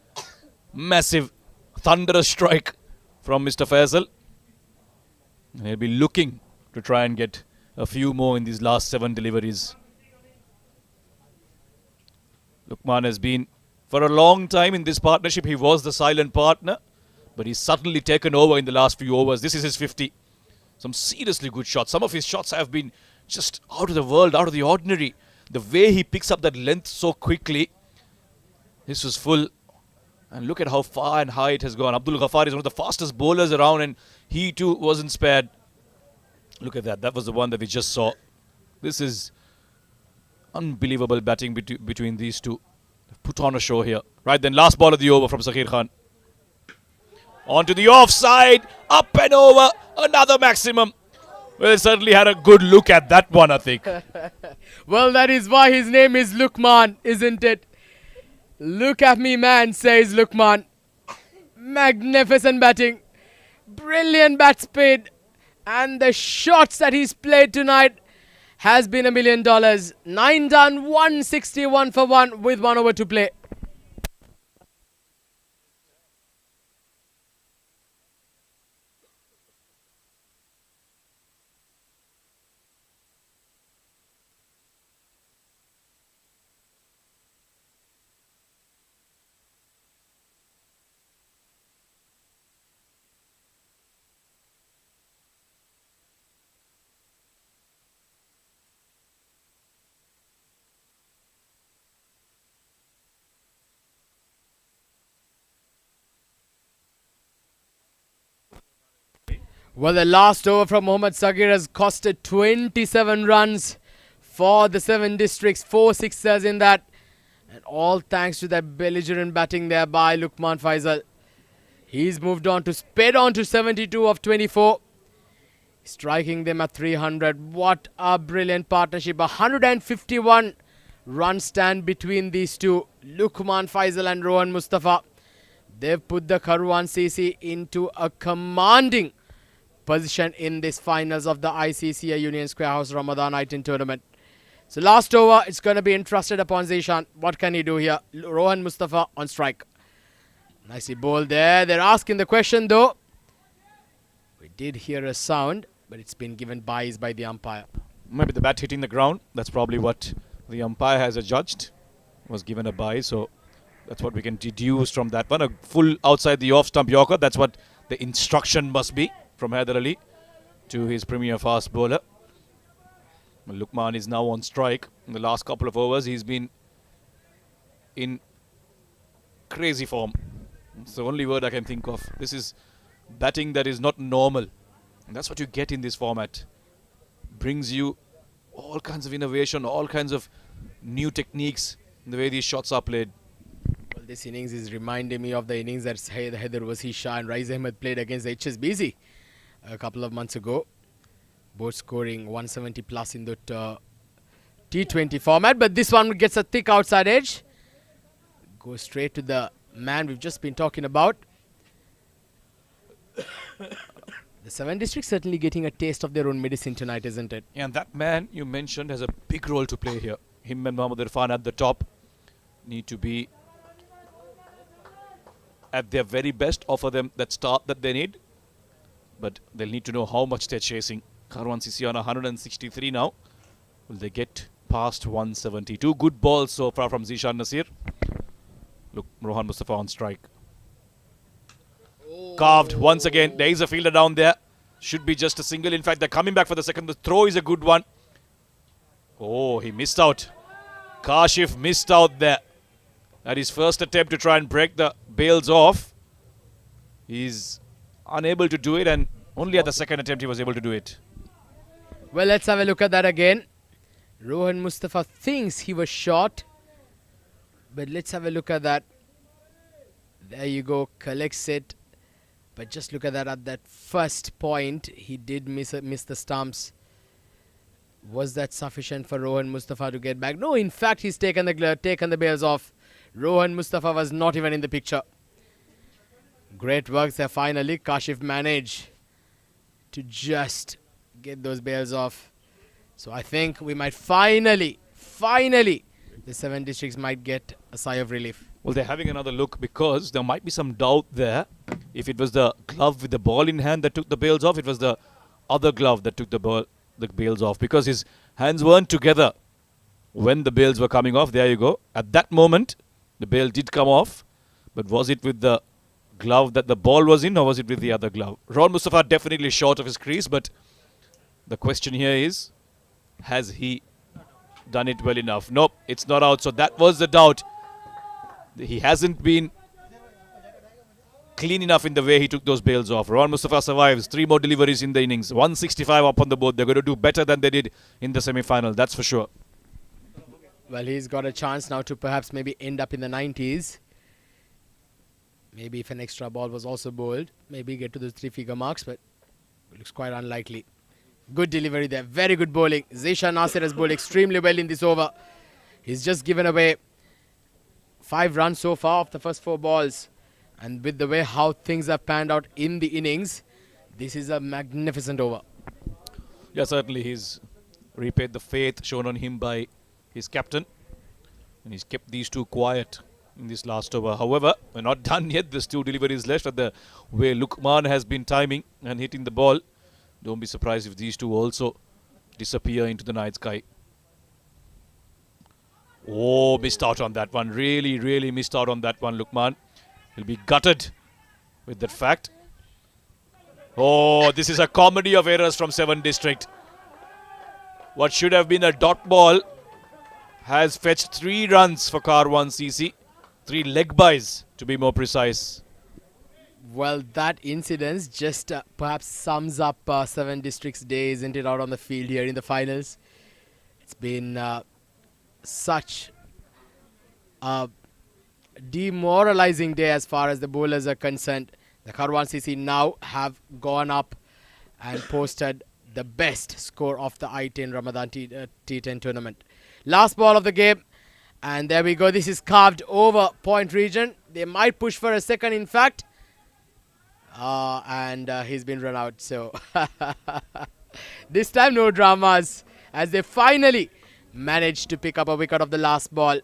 massive, thunderous strike from Mr. Faisal. And he'll be looking to try and get a few more in these last 7 deliveries. Lukman has been, for a long time in this partnership, he was the silent partner. But he's suddenly taken over in the last few overs. This is his 50. Some seriously good shots. Some of his shots have been just out of the world, out of the ordinary. The way he picks up that length so quickly. This was full. And look at how far and high it has gone. Abdul Ghaffar is one of the fastest bowlers around, and he too wasn't spared. Look at that. That was the one that we just saw. This is unbelievable batting between these two. They've put on a show here. Right then, last ball of the over from Zakir Khan. Onto the offside. Up and over. Another maximum. Well, they certainly had a good look at that one, I think. Well, that is why his name is Lukman, isn't it? Look at me, man, says Lukman. Magnificent batting. Brilliant bat speed. And the shots that he's played tonight has been $1 million. 9 done, 161 for 1 with 1 over to play. Well, the last over from Mohammad Sagir has costed 27 runs for the 7 districts. 4 sixers in that. And all thanks to that belligerent batting there by Lukman Faisal. He's moved on to sped on to 72 of 24. Striking them at 300. What a brilliant partnership. 151 run stand between these two. Lukman Faisal and Rohan Mustafa. They've put the Kwan CC into a commanding position in this finals of the ICC Union Square House Ramadan I-10 tournament. So last over, it's going to be entrusted upon Zishan. What can he do here? Rohan Mustafa on strike. Nicely bowled there. They're asking the question though. We did hear a sound, but it's been given byes by the umpire. Maybe the bat hitting the ground. That's probably what the umpire has adjudged. Was given a bye, so that's what we can deduce from that one. A full outside the off stump Yorker. That's what the instruction must be from Haider Ali to his premier fast bowler. Lukman is now on strike. In the last couple of overs, he's been in crazy form. It's the only word I can think of. This is batting that is not normal. And that's what you get in this format. Brings you all kinds of innovation, all kinds of new techniques in the way these shots are played. Well, this innings is reminding me of the innings that Haider Wasi Shah and Rais Ahmed played against HSBC a couple of months ago. Both scoring 170 plus in the T20 format. But this one gets a thick outside edge. Goes straight to the man we've just been talking about. The 7 districts certainly getting a taste of their own medicine tonight, isn't it? And that man you mentioned has a big role to play here. Him and Mohammad Irfan at the top need to be at their very best, offer them that start that they need. But they'll need to know how much they're chasing. Kwan CC on 163 now. Will they get past 172? Good balls so far from Zishan Nasir. Look, Rohan Mustafa on strike. Oh. Carved once again. There is a fielder down there. Should be just a single. In fact, they're coming back for the second. The throw is a good one. Oh, he missed out. Kashif missed out there. At his first attempt to try and break the bails off. He's unable to do it, and only at the second attempt he was able to do it. Well, let's have a look at that again. Rohan Mustafa thinks he was short. But let's have a look at that. There you go. Collects it. But But just look at that. At that first point, he did miss the stumps. Was that sufficient for Rohan Mustafa to get back? No, in fact, he's taken the bails off. Rohan Mustafa was not even in the picture. Great work there finally. Kashif managed to just get those bails off. So I think we might finally, the 7 districts might get a sigh of relief. Well, they're having another look because there might be some doubt there. If it was the glove with the ball in hand that took the bails off, it was the other glove that took the bails off, because his hands weren't together when the bails were coming off. There you go. At that moment, the bail did come off, but was it with the glove that the ball was in, or was it with the other glove? Rohan Mustafa definitely short of his crease, but the question here is, has he done it well enough? Nope, it's not out. So that was the doubt. He hasn't been clean enough in the way he took those bails off. Rohan Mustafa survives. 3 more deliveries in the innings. 165 up on the board. They're going to do better than they did in the semi-final, that's for sure. Well, he's got a chance now to perhaps maybe end up in the 90s. Maybe if an extra ball was also bowled, maybe get to those 3-figure marks, but it looks quite unlikely. Good delivery there. Very good bowling. Zishan Nasir has bowled extremely well in this over. He's just given away 5 runs so far off the first 4 balls. And with the way how things have panned out in the innings, this is a magnificent over. Yeah, certainly he's repaid the faith shown on him by his captain. And he's kept these 2 quiet in this last over. However, we're not done yet. There's 2 deliveries left. At the way Lukman has been timing and hitting the ball, don't be surprised if these 2 also disappear into the night sky. Oh, missed out on that one. Really missed out on that one, Lukman. He'll be gutted with that fact. Oh, this is a comedy of errors from 7 district. What should have been a dot ball has fetched 3 runs for Kwan CC. 3 leg byes, to be more precise. Well, that incident just perhaps sums up 7 districts' day, isn't it, out on the field here in the finals. It's been such a demoralizing day as far as the bowlers are concerned. The Kwan CC now have gone up and posted the best score of the I-10 Ramadan T10 tournament. Last ball of the game, and there we go. This is carved over point region. They might push for a second, in fact. And he's been run out. So this time no dramas, as they finally managed to pick up a wicket of the last ball.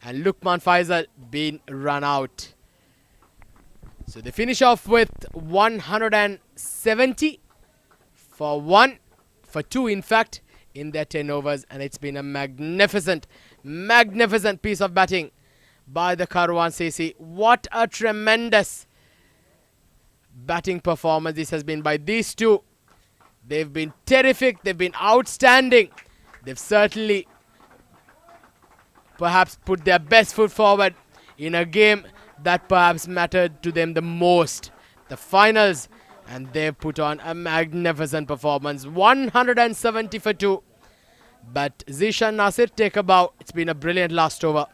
And Lukman Faisal been run out. So they finish off with 170 for 1, for 2 in fact, in their 10 overs. And it's been a magnificent piece of batting by the Kwan CC. What a tremendous batting performance this has been by these 2. They've been terrific. They've been outstanding. They've certainly perhaps put their best foot forward in a game that perhaps mattered to them the most, the finals, and they've put on a magnificent performance. 170 for 2. But Zishan Nasir, take a bow. It's been a brilliant last over.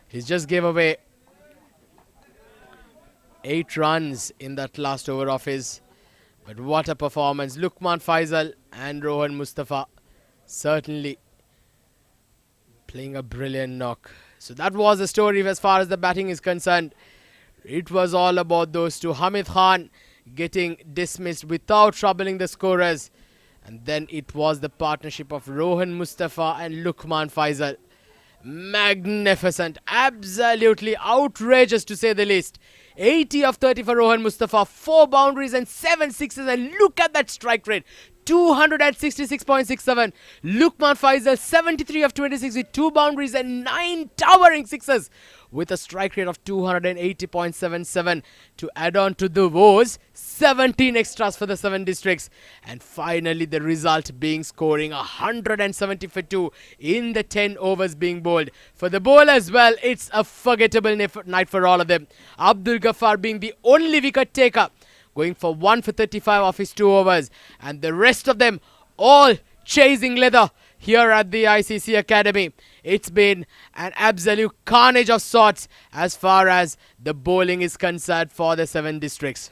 He's just gave away 8 runs in that last over of his. But what a performance. Lukman Faisal and Rohan Mustafa certainly playing a brilliant knock. So that was the story as far as the batting is concerned. It was all about those 2. Hamid Khan getting dismissed without troubling the scorers. And then it was the partnership of Rohan Mustafa and Lukman Faisal. Magnificent. Absolutely outrageous to say the least. 80 of 30 for Rohan Mustafa. 4 boundaries and 7 sixes. And look at that strike rate. 266.67. Lukman Faisal 73 of 26 with 2 boundaries and 9 towering sixes with a strike rate of 280.77 to add on to the woes. 17 extras for the 7 districts. And finally the result being scoring 170 for 2 in the 10 overs being bowled. For the bowlers, well, it's a forgettable night for all of them. Abdul Ghaffar being the only wicket taker, going for 1 for 35 of his 2 overs. And the rest of them all chasing leather here at the ICC Academy. It's been an absolute carnage of sorts as far as the bowling is concerned for the 7 districts.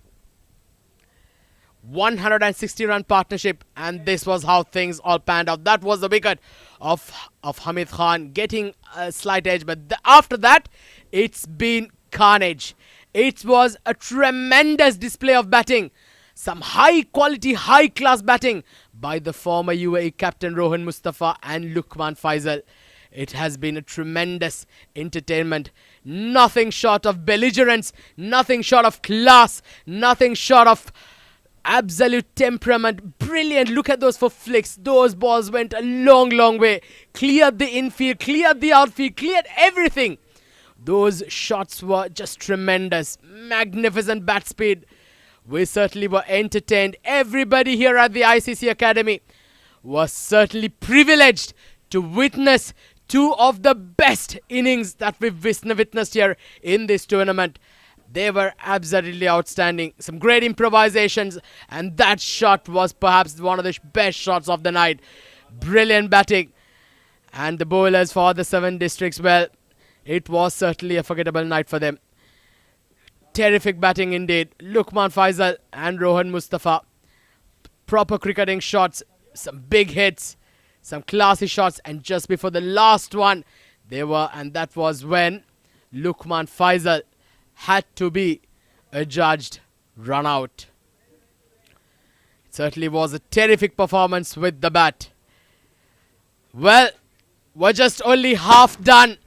160-run partnership, and this was how things all panned out. That was the wicket of Hamid Khan, getting a slight edge, but after that, it's been carnage. It was a tremendous display of batting. Some high-quality, high-class batting by the former UAE captain Rohan Mustafa and Lukman Faisal. It has been a tremendous entertainment. Nothing short of belligerence, nothing short of class, nothing short of absolute temperament. Brilliant. Look at those 4 flicks. Those balls went a long, long way. Cleared the infield, cleared the outfield, cleared everything. Those shots were just tremendous. Magnificent bat speed. We certainly were entertained. Everybody here at the ICC Academy was certainly privileged to witness 2 of the best innings that we've witnessed here in this tournament. They were absolutely outstanding. Some great improvisations, and that shot was perhaps one of the best shots of the night. Brilliant batting. And the bowlers for the 7 districts, well, it was certainly a forgettable night for them. Terrific batting indeed. Lukman Faisal and Rohan Mustafa. Proper cricketing shots, some big hits, some classy shots, and just before the last one, and that was when Lukman Faisal had to be adjudged run out. It certainly was a terrific performance with the bat. Well, we're just only half done,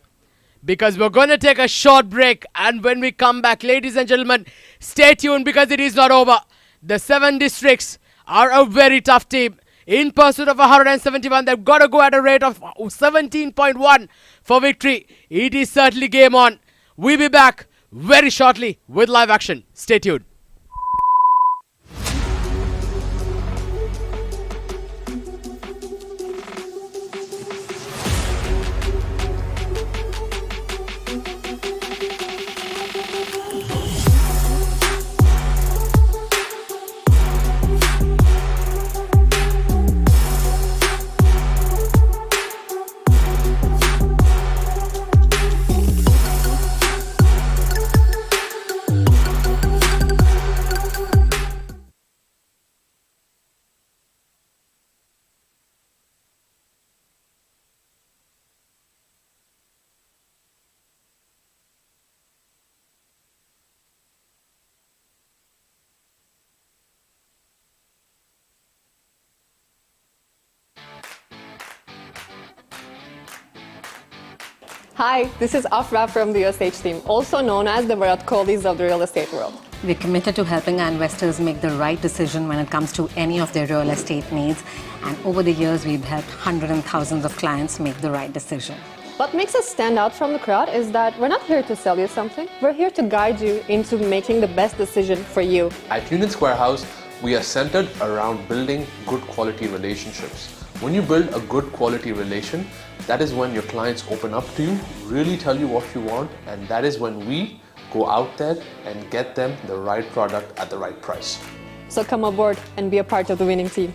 because we're going to take a short break, and when we come back, ladies and gentlemen, stay tuned because it is not over. The 7 districts are a very tough team. In pursuit of 171, they've got to go at a rate of 17.1 for victory. It is certainly game on. We'll be back very shortly with live action. Stay tuned. Hi, this is Afra from the USH team, also known as the Virat Kohlis of the real estate world. We're committed to helping our investors make the right decision when it comes to any of their real estate needs. And over the years, we've helped hundreds and thousands of clients make the right decision. What makes us stand out from the crowd is that we're not here to sell you something. We're here to guide you into making the best decision for you. At Union Square House, we are centered around building good quality relationships. When you build a good quality relation, that is when your clients open up to you, really tell you what you want, and that is when we go out there and get them the right product at the right price. So come aboard and be a part of the winning team.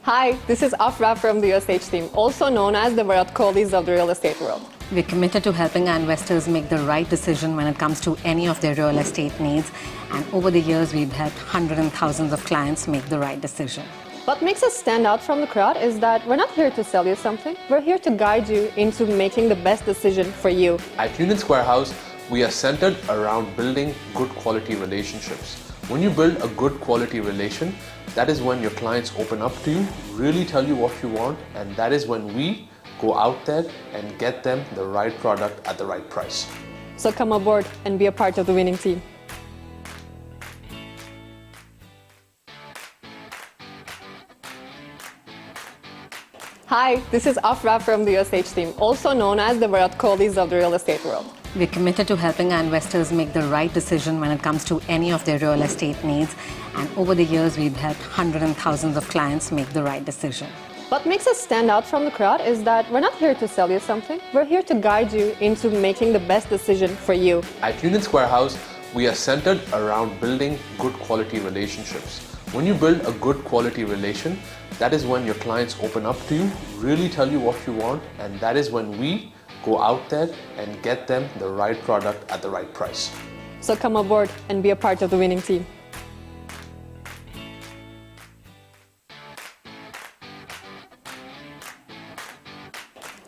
Hi, this is Afra from the USH team, also known as the Virat Kohlis of the real estate world. We're committed to helping our investors make the right decision when it comes to any of their real estate needs. And over the years, we've helped hundreds and thousands of clients make the right decision. What makes us stand out from the crowd is that we're not here to sell you something. We're here to guide you into making the best decision for you. At Union Square House, we are centered around building good quality relationships. When you build a good quality relation, that is when your clients open up to you, really tell you what you want, and that is when we go out there and get them the right product at the right price. So come aboard and be a part of the winning team. Hi, this is Afra from the USH team, also known as the Virat Kohlis of the real estate world. We're committed to helping our investors make the right decision when it comes to any of their real estate needs. And over the years, we've helped hundreds and thousands of clients make the right decision. What makes us stand out from the crowd is that we're not here to sell you something. We're here to guide you into making the best decision for you. At Union Square House, we are centered around building good quality relationships. When you build a good quality relation, that is when your clients open up to you, really tell you what you want, and that is when we go out there and get them the right product at the right price. So come aboard and be a part of the winning team.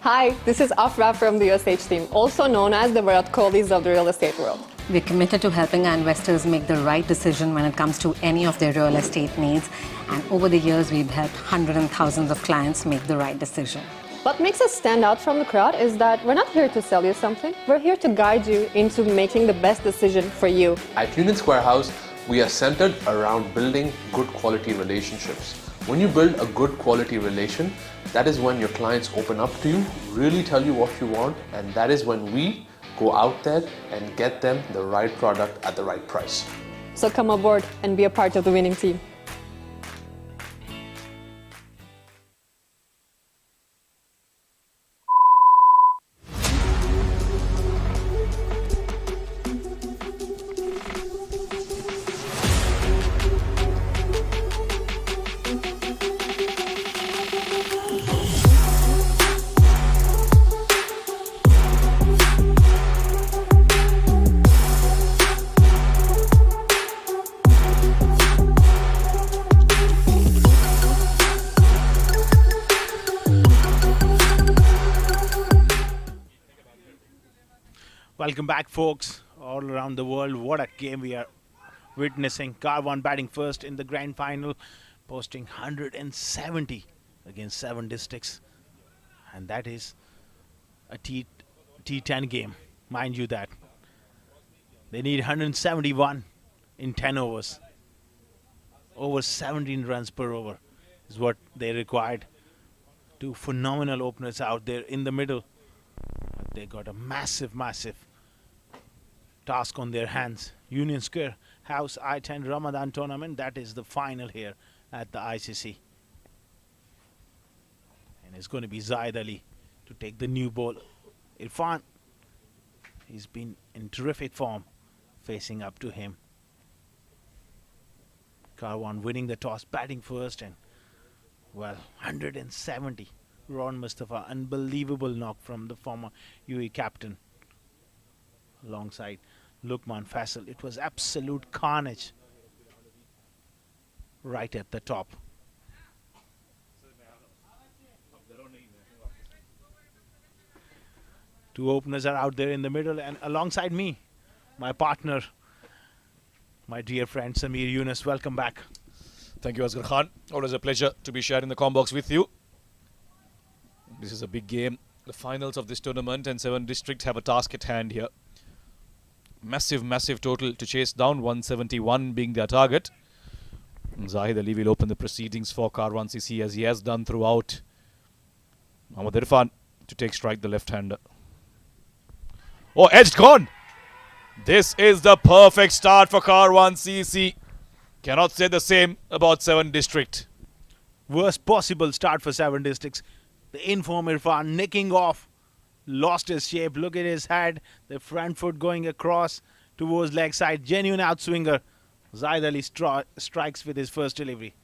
Hi, this is Afra from the USH team, also known as the Virat Kohlis of the real estate world. We're committed to helping our investors make the right decision when it comes to any of their real estate needs. And over the years, we've helped hundreds and thousands of clients make the right decision. What makes us stand out from the crowd is that we're not here to sell you something. We're here to guide you into making the best decision for you. At Union Square House, we are centered around building good quality relationships. When you build a good quality relation, that is when your clients open up to you, really tell you what you want, and that is when we go out there and get them the right product at the right price. So come aboard and be a part of the winning team. Welcome back, folks, all around the world. What a game we are witnessing. Kwan batting first in the grand final, posting 170 against 7 districts. And that is a T10 game, mind you that. They need 171 in 10 overs. Over 17 runs per over is what they required. Two phenomenal openers out there in the middle. But they got a massive task on their hands. Union Square House I-10 Ramadan tournament, that is the final here at the ICC. And it's going to be Zaid Ali to take the new ball. Irfan, he's been in terrific form facing up to him. Kwan winning the toss, batting first, and well, 170. Rohan Mustafa, unbelievable knock from the former UAE captain alongside Lukman Faisal. It was absolute carnage right at the top. Two openers are out there in the middle, and alongside me, my partner, my dear friend Samir Yunus. Welcome back. Thank you, Asghar Khan. Always a pleasure to be sharing the combox with you. This is a big game. The finals of this tournament, and 7 districts have a task at hand here. Massive total to chase down, 171 being their target. Zaid Ali will open the proceedings for Kwan CC as he has done throughout. Ahmed Irfan to take strike, the left-hander. Oh, edged gone! This is the perfect start for Kwan CC. Cannot say the same about 7 district. Worst possible start for 7 districts. The inform Irfan nicking off. Lost his shape. Look at his head. The front foot going across towards leg side. Genuine outswinger. Zaid Ali strikes with his first delivery.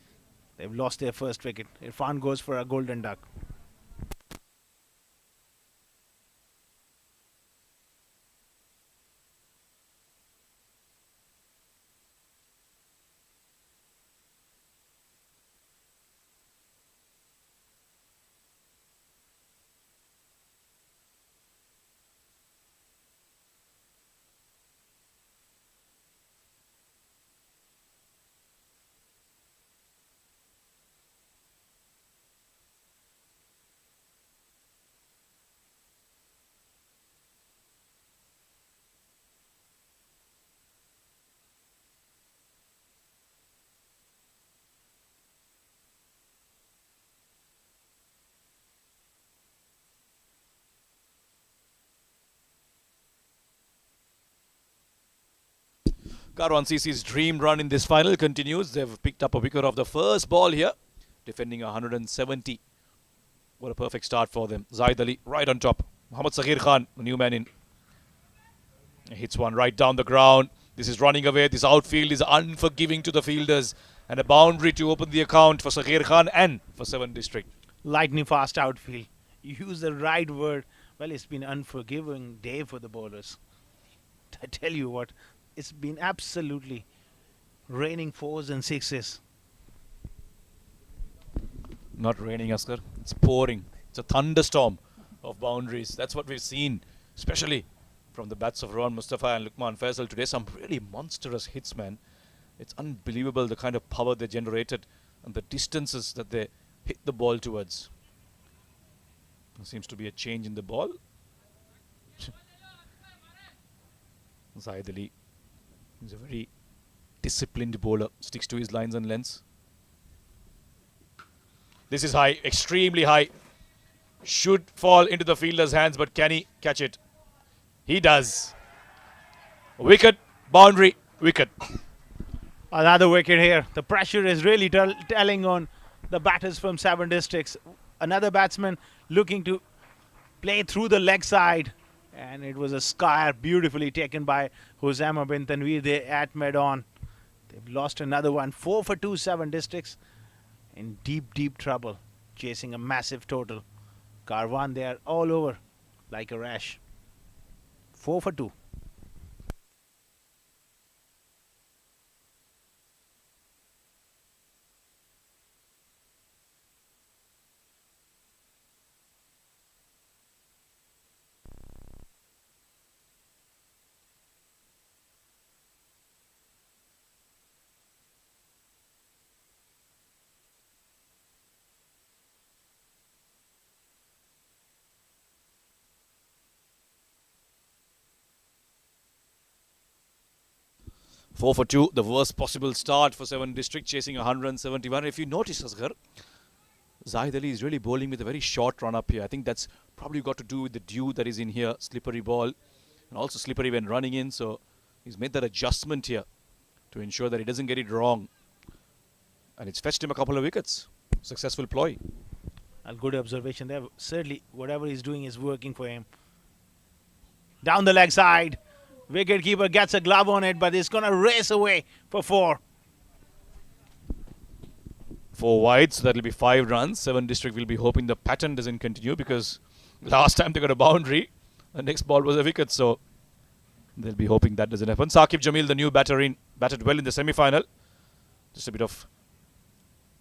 They've lost their first wicket. Irfan goes for a golden duck. Kwan CC's dream run in this final continues. They've picked up a wicket off the first ball here, defending 170. What a perfect start for them. Zaid Ali right on top. Mohammad Saghir Khan, the new man in. Hits one right down the ground. This is running away. This outfield is unforgiving to the fielders. And a boundary to open the account for Saghir Khan and for 7 district. Lightning fast outfield. Use the right word. Well, it's been an unforgiving day for the bowlers. I tell you what, it's been absolutely raining fours and sixes. Not raining, Askar. It's pouring. It's a thunderstorm of boundaries. That's what we've seen, especially from the bats of Rohan Mustafa and Lukman Faisal today. Some really monstrous hits, man. It's unbelievable the kind of power they generated and the distances that they hit the ball towards. There seems to be a change in the ball. Zahid Ali is a very disciplined bowler. Sticks to his lines and lengths. This is high, extremely high. Should fall into the fielder's hands, but can he catch it? He does. Wicket, boundary, wicket. Another wicket here. The pressure is really telling on the batters from 7 districts. Another batsman looking to play through the leg side. And it was a scare beautifully taken by Hosama bin Tanveer there at Ahmed. They've lost another one. 4 for 2, 7 districts. In deep, deep trouble. Chasing a massive total. Karwan there all over like a rash. 4 for 2. Four for 2, the worst possible start for 7 district, chasing 171. If you notice, Asghar, Zahid Ali is really bowling with a very short run up here. I think that's probably got to do with the dew that is in here, slippery ball, and also slippery when running in. So he's made that adjustment here to ensure that he doesn't get it wrong. And it's fetched him a couple of wickets. Successful ploy. A good observation there. Certainly, whatever he's doing is working for him. Down the leg side. Wicketkeeper gets a glove on it, but it's going to race away for 4. 4 wide, so that'll be 5 runs. 7 district will be hoping the pattern doesn't continue, because last time they got a boundary, the next ball was a wicket, so they'll be hoping that doesn't happen. Saqib Jamil, the new batter, batted well in the semi-final. Just a bit of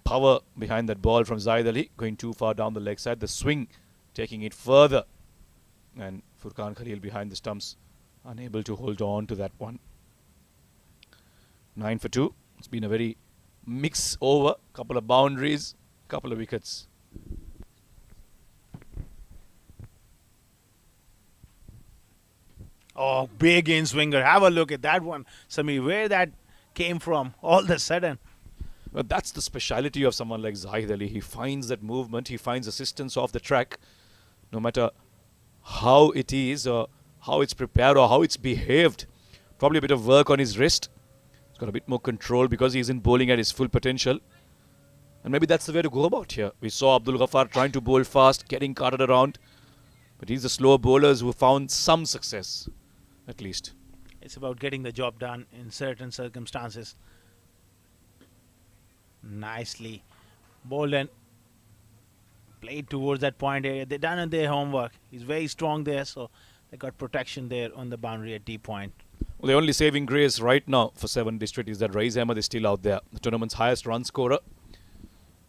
power behind that ball from Zahid Ali, going too far down the leg side. The swing taking it further, and Furqan Khalil behind the stumps, unable to hold on to that one. 9 for 2. It's been a very mix over. Couple of boundaries, couple of wickets. Oh, big in swinger. Have a look at that one. Samir, where that came from all of a sudden. But that's the speciality of someone like Zahid Ali. He finds that movement. He finds assistance off the track. No matter how it is or how it's prepared or how it's behaved. Probably a bit of work on his wrist. He's got a bit more control because he isn't bowling at his full potential. And maybe that's the way to go about here. We saw Abdul Ghaffar trying to bowl fast, getting carted around. But he's the slower bowlers who found some success, at least. It's about getting the job done in certain circumstances. Nicely bowled and played towards that point area. They've done their homework. He's very strong there, so they got protection there on the boundary at D point. Well, the only saving grace right now for 7 district is that Raiz Ahmed is still out there, the tournament's highest run scorer.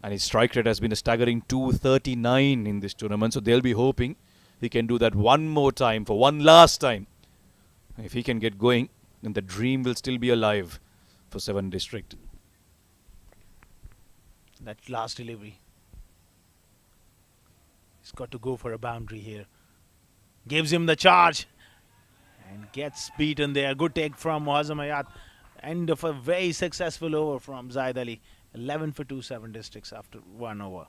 And his strike rate has been a staggering 239 in this tournament. So they'll be hoping he can do that one more time, for one last time. If he can get going, then the dream will still be alive for 7 district. That last delivery. He's got to go for a boundary here. Gives him the charge. And gets beaten there. Good take from Muazzam Hayat. End of a very successful over from Zahid Ali. 11 for 2, 7 districts after 1 over.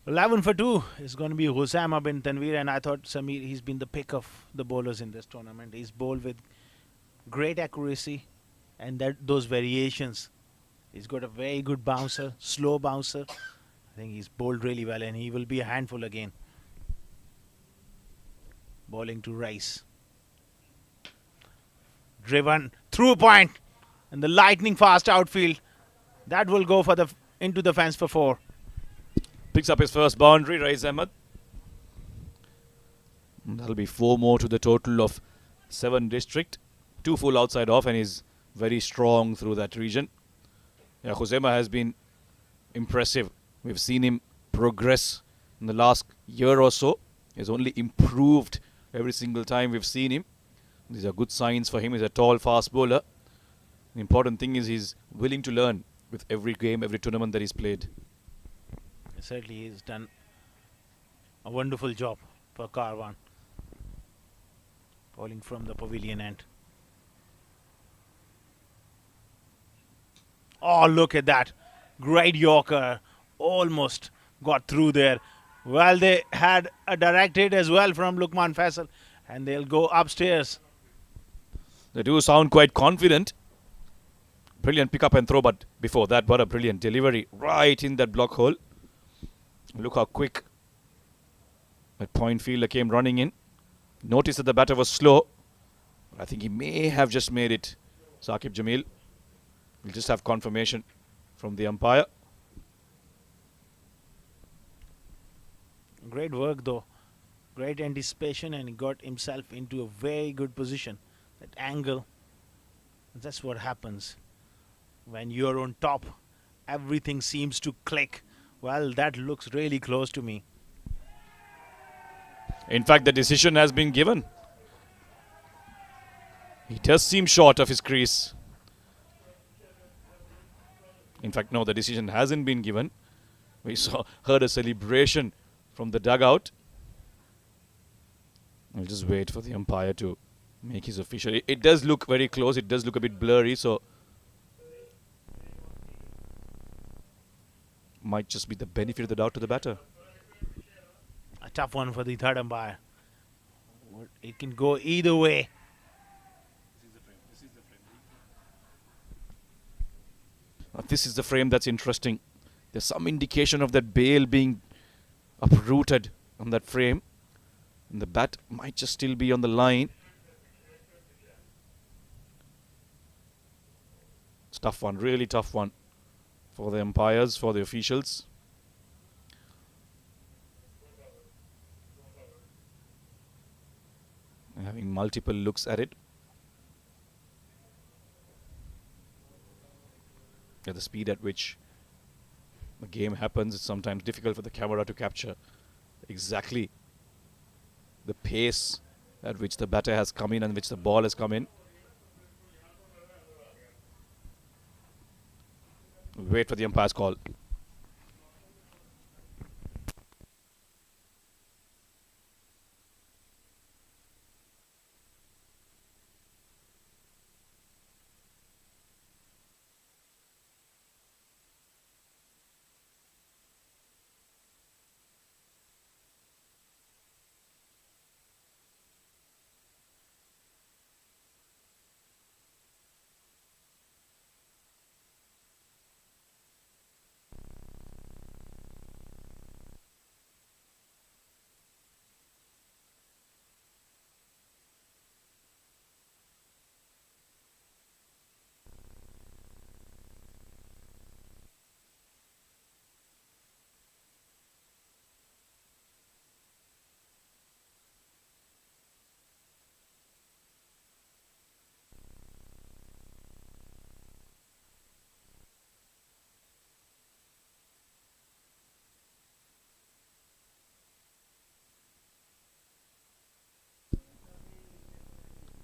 11 for 2 is going to be Husama bin Tanveer, and I thought Samir, he's been the pick of the bowlers in this tournament. He's bowled with great accuracy and those variations. He's got a very good bouncer, slow bouncer. I think he's bowled really well, and he will be a handful again. Bowling to Rice. Driven through point, and the lightning fast outfield. That will go for into the fence for 4. Picks up his first boundary, Rais Ahmed. That'll be 4 more to the total of 7 district. 2 full outside off, and he's very strong through that region. Yeah, Husama has been impressive. We've seen him progress in the last year or so. He's only improved every single time we've seen him. These are good signs for him. He's a tall, fast bowler. The important thing is he's willing to learn with every game, every tournament that he's played. Certainly he's done a wonderful job for Karwan. Bowling from the pavilion end. Oh, look at that. Great Yorker. Almost got through there. Well, they had a direct hit as well from Lukman Faisal, and they'll go upstairs. They do sound quite confident. Brilliant pick up and throw, but before that, what a brilliant delivery right in that block hole. Look how quick that point fielder came running in. Notice that the batter was slow. I think he may have just made it. Saqib Jamil will just have confirmation from the umpire. Great work though. Great anticipation, and he got himself into a very good position. That angle, that's what happens. When you're on top, everything seems to click. Well, that looks really close to me. In fact, the decision has been given. He does seem short of his crease. In fact, no, the decision hasn't been given. We heard a celebration from the dugout. I'll just wait for the umpire to make his official. It does look very close. It does look a bit blurry, so might just be the benefit of the doubt to the batter. A tough one for the third umpire. It can go either way. This is the frame that's interesting. There's some indication of that bail being uprooted on that frame. And the bat might just still be on the line. It's a tough one, really tough one for the umpires, for the officials. Having multiple looks at it. At the speed at which the game happens, it's sometimes difficult for the camera to capture exactly the pace at which the batter has come in and which the ball has come in. Wait for the umpire's call.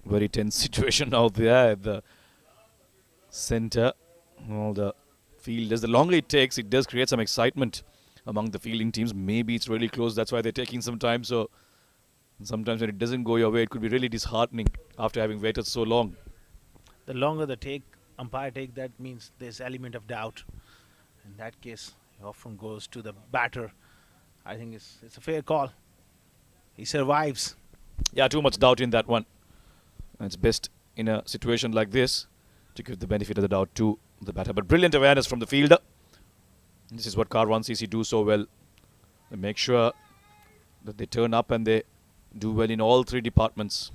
Very tense situation out there at the center. All the fielders, the longer it takes, it does create some excitement among the fielding teams. Maybe it's really close, that's why they're taking some time. So sometimes when it doesn't go your way, it could be really disheartening after having waited so long. The longer the umpire take, that means there's element of doubt. In that case, it often goes to the batter I think it's a fair call. He survives. Yeah, too much doubt in that one. And it's best in a situation like this to give the benefit of the doubt to the batter. But brilliant awareness from the fielder. This is what Kwan CC do so well. They make sure that they turn up and they do well in all three departments.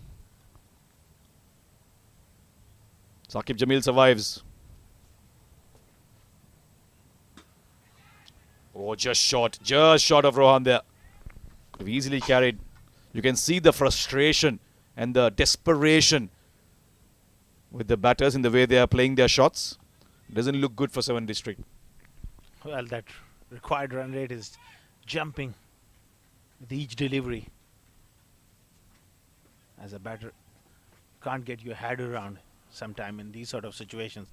Saqib Jamil survives. Oh, just short of Rohan there. Could have easily carried. You can see the frustration and the desperation with the batters in the way they are playing their shots. Doesn't look good for 7 District. Well, that required run rate is jumping with each delivery. As a batter, can't get your head around sometime in these sort of situations.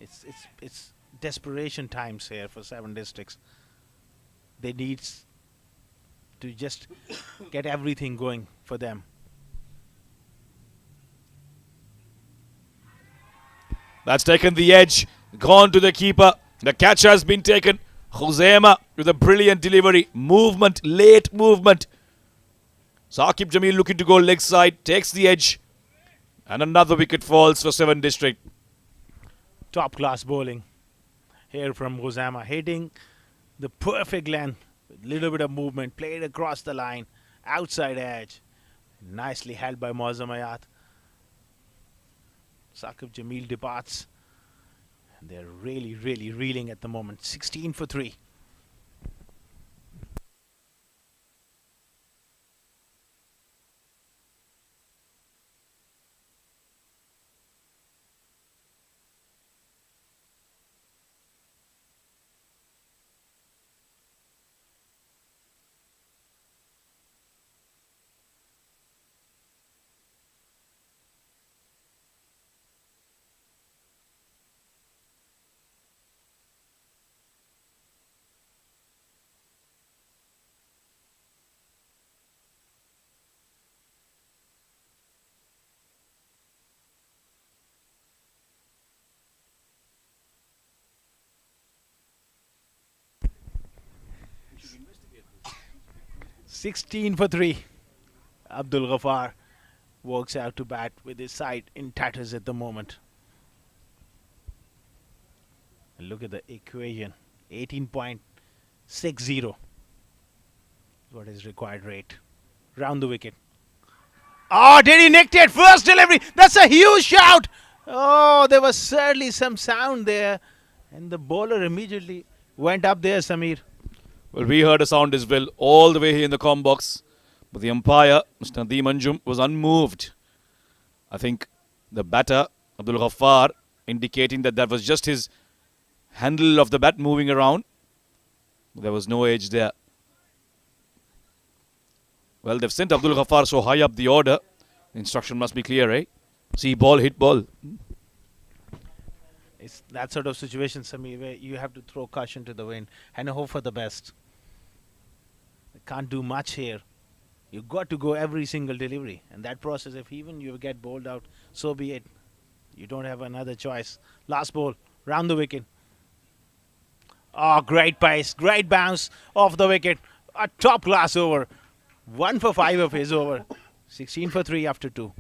It's desperation times here for 7 Districts. They need to just get everything going for them. That's taken the edge, gone to the keeper. The catch has been taken. Khuzaima with a brilliant delivery. Movement, late movement. Saqib Jamil looking to go leg side, takes the edge. And another wicket falls for 7 District. Top class bowling here from Khuzaima, hitting the perfect length with little bit of movement, played across the line, outside edge. Nicely held by Muazzam Ayat. Saqib Jamil departs. And they're really reeling at the moment. 16 for 3. $16 for 3. Abdul Ghaffar works out to bat with his side in tatters at the moment. And look at the equation. 18.60. What is required rate? Round the wicket. Oh, did he nicked it? First delivery. That's a huge shout. Oh, there was certainly some sound there. And the bowler immediately went up there, Samir. Well, we heard a sound as well all the way here in the comm box. But the umpire, Mr. Nadeem Anjum, was unmoved. I think the batter, Abdul Ghaffar, indicating that was just his handle of the bat moving around. There was no edge there. Well, they've sent Abdul Ghaffar so high up the order. The instruction must be clear, eh? See ball, hit ball. It's that sort of situation, Samir, where you have to throw caution to the wind and hope for the best. They can't do much here. You've got to go every single delivery. And that process, if even you get bowled out, so be it. You don't have another choice. Last ball, round the wicket. Oh, great pace, great bounce off the wicket. A top class over. 1 for 5 of his over. 16 for 3 after 2.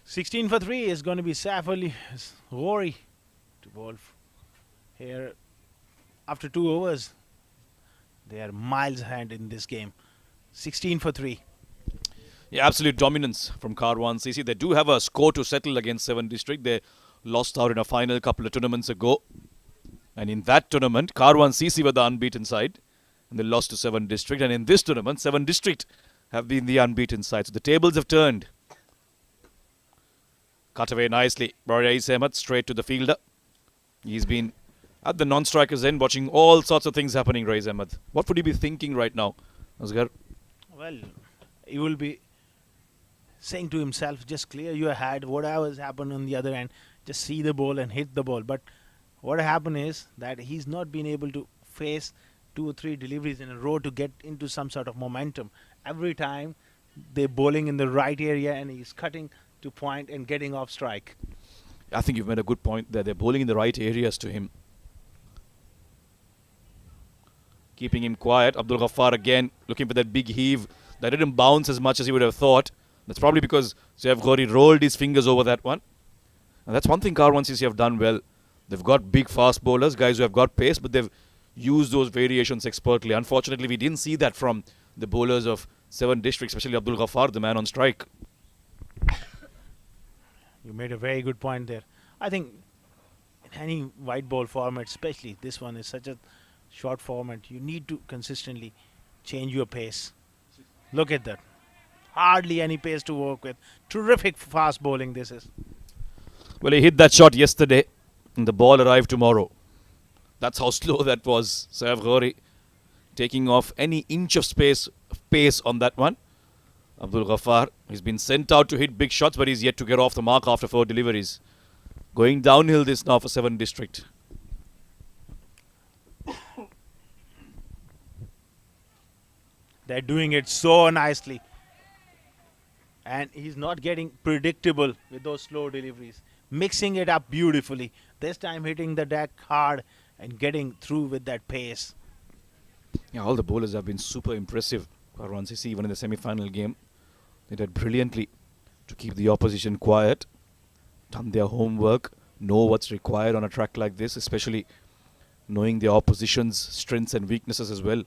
$16 for 3 is going to be Saif Ali Ghori to bowl here after 2 overs. They are miles ahead in this game. 16 for 3. Yeah, absolute dominance from Kwan CC. They do have a score to settle against 7 District. They lost out in a final couple of tournaments ago. And in that tournament, Kwan CC were the unbeaten side. And they lost to 7 District. And in this tournament, 7 District have been the unbeaten side. So the tables have turned. Cut away nicely. Rais Ahmed straight to the fielder. He's been at the non-striker's end watching all sorts of things happening, Rais Ahmed. What would he be thinking right now, Asghar? Well, he will be saying to himself, just clear your head, whatever's happened on the other end, just see the ball and hit the ball. But what happened is that he's not been able to face 2 or 3 deliveries in a row to get into some sort of momentum. Every time they're bowling in the right area and he's cutting to point and getting off strike. I think you've made a good point there. They're bowling in the right areas to him. Keeping him quiet. Abdul Ghaffar again looking for that big heave. That didn't bounce as much as he would have thought. That's probably because Saif Ghori rolled his fingers over that one. And that's one thing Kwan CC have done well. They've got big fast bowlers, guys who have got pace, but they've used those variations expertly. Unfortunately, we didn't see that from the bowlers of 7 districts, especially Abdul Ghaffar, the man on strike. You made a very good point there. I think in any white ball format, especially this one is such a short format, you need to consistently change your pace. Look at that. Hardly any pace to work with. Terrific fast bowling this is. Well, he hit that shot yesterday and the ball arrived tomorrow. That's how slow that was. Saif Ghori taking off any inch of pace on that one. Abdul Ghaffar, he's been sent out to hit big shots, but he's yet to get off the mark after 4 deliveries. Going downhill this now for 7 district. They're doing it so nicely. And he's not getting predictable with those slow deliveries. Mixing it up beautifully. This time hitting the deck hard and getting through with that pace. Yeah, all the bowlers have been super impressive. Kwan CC, even in the semi-final game, they did brilliantly to keep the opposition quiet, done their homework, know what's required on a track like this, especially knowing the opposition's strengths and weaknesses as well.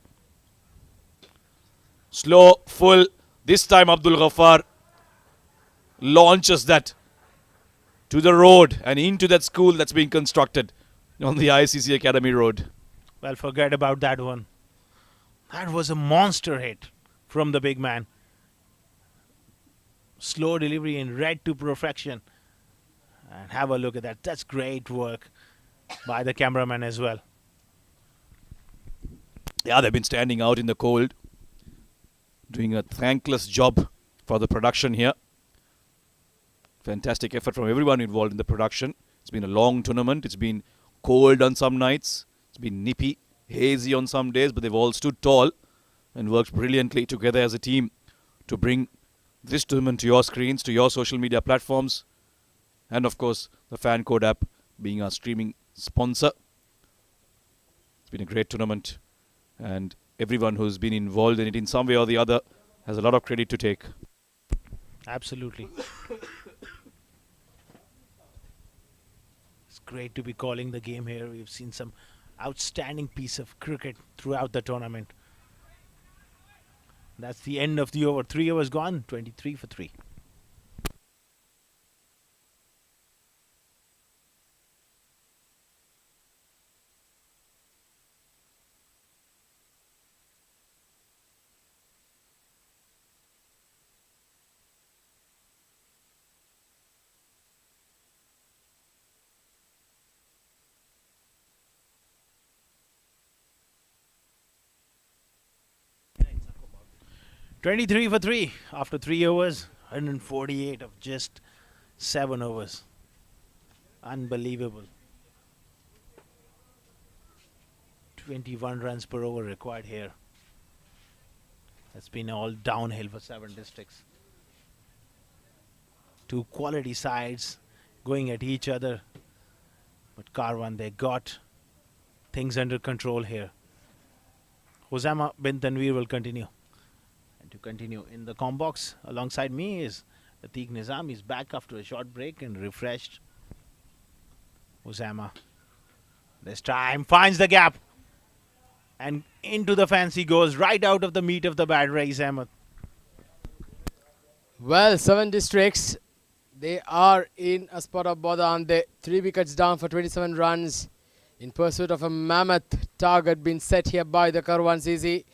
Slow, full. This time Abdul Ghaffar launches that to the road and into that school that's being constructed on the ICC Academy Road. Well, forget about that one. That was a monster hit from the big man. Slow delivery in red to perfection. And have a look at that. That's great work by the cameraman as well. Yeah, they've been standing out in the cold, doing a thankless job for the production here. Fantastic effort from everyone involved in the production. It's been a long tournament. It's been cold on some nights. It's been nippy, hazy on some days, but they've all stood tall and worked brilliantly together as a team to bring this tournament to your screens, to your social media platforms, and of course the Fan Code app being our streaming sponsor. It's been a great tournament and everyone who's been involved in it in some way or the other has a lot of credit to take. Absolutely. It's great to be calling the game here. We've seen some outstanding piece of cricket throughout the tournament. That's the end of the over. 3 overs gone, 23 for 3. $23 for 3 after 3 overs, 148 of just 7 overs. Unbelievable. 21 runs per over required here. That's been all downhill for 7 districts. 2 quality sides going at each other. But Kwan, they got things under control here. Hosama bin Tanveer will continue. To continue in the com box alongside me is Atiq Nizam. He's back after a short break and refreshed. Osama this time finds the gap and into the fence he goes, right out of the meat of the bat. Rais Ahmed. Well, 7 districts, they are in a spot of bother, aren't they? 3 wickets down for 27 runs in pursuit of a mammoth target being set here by the Kwan CC.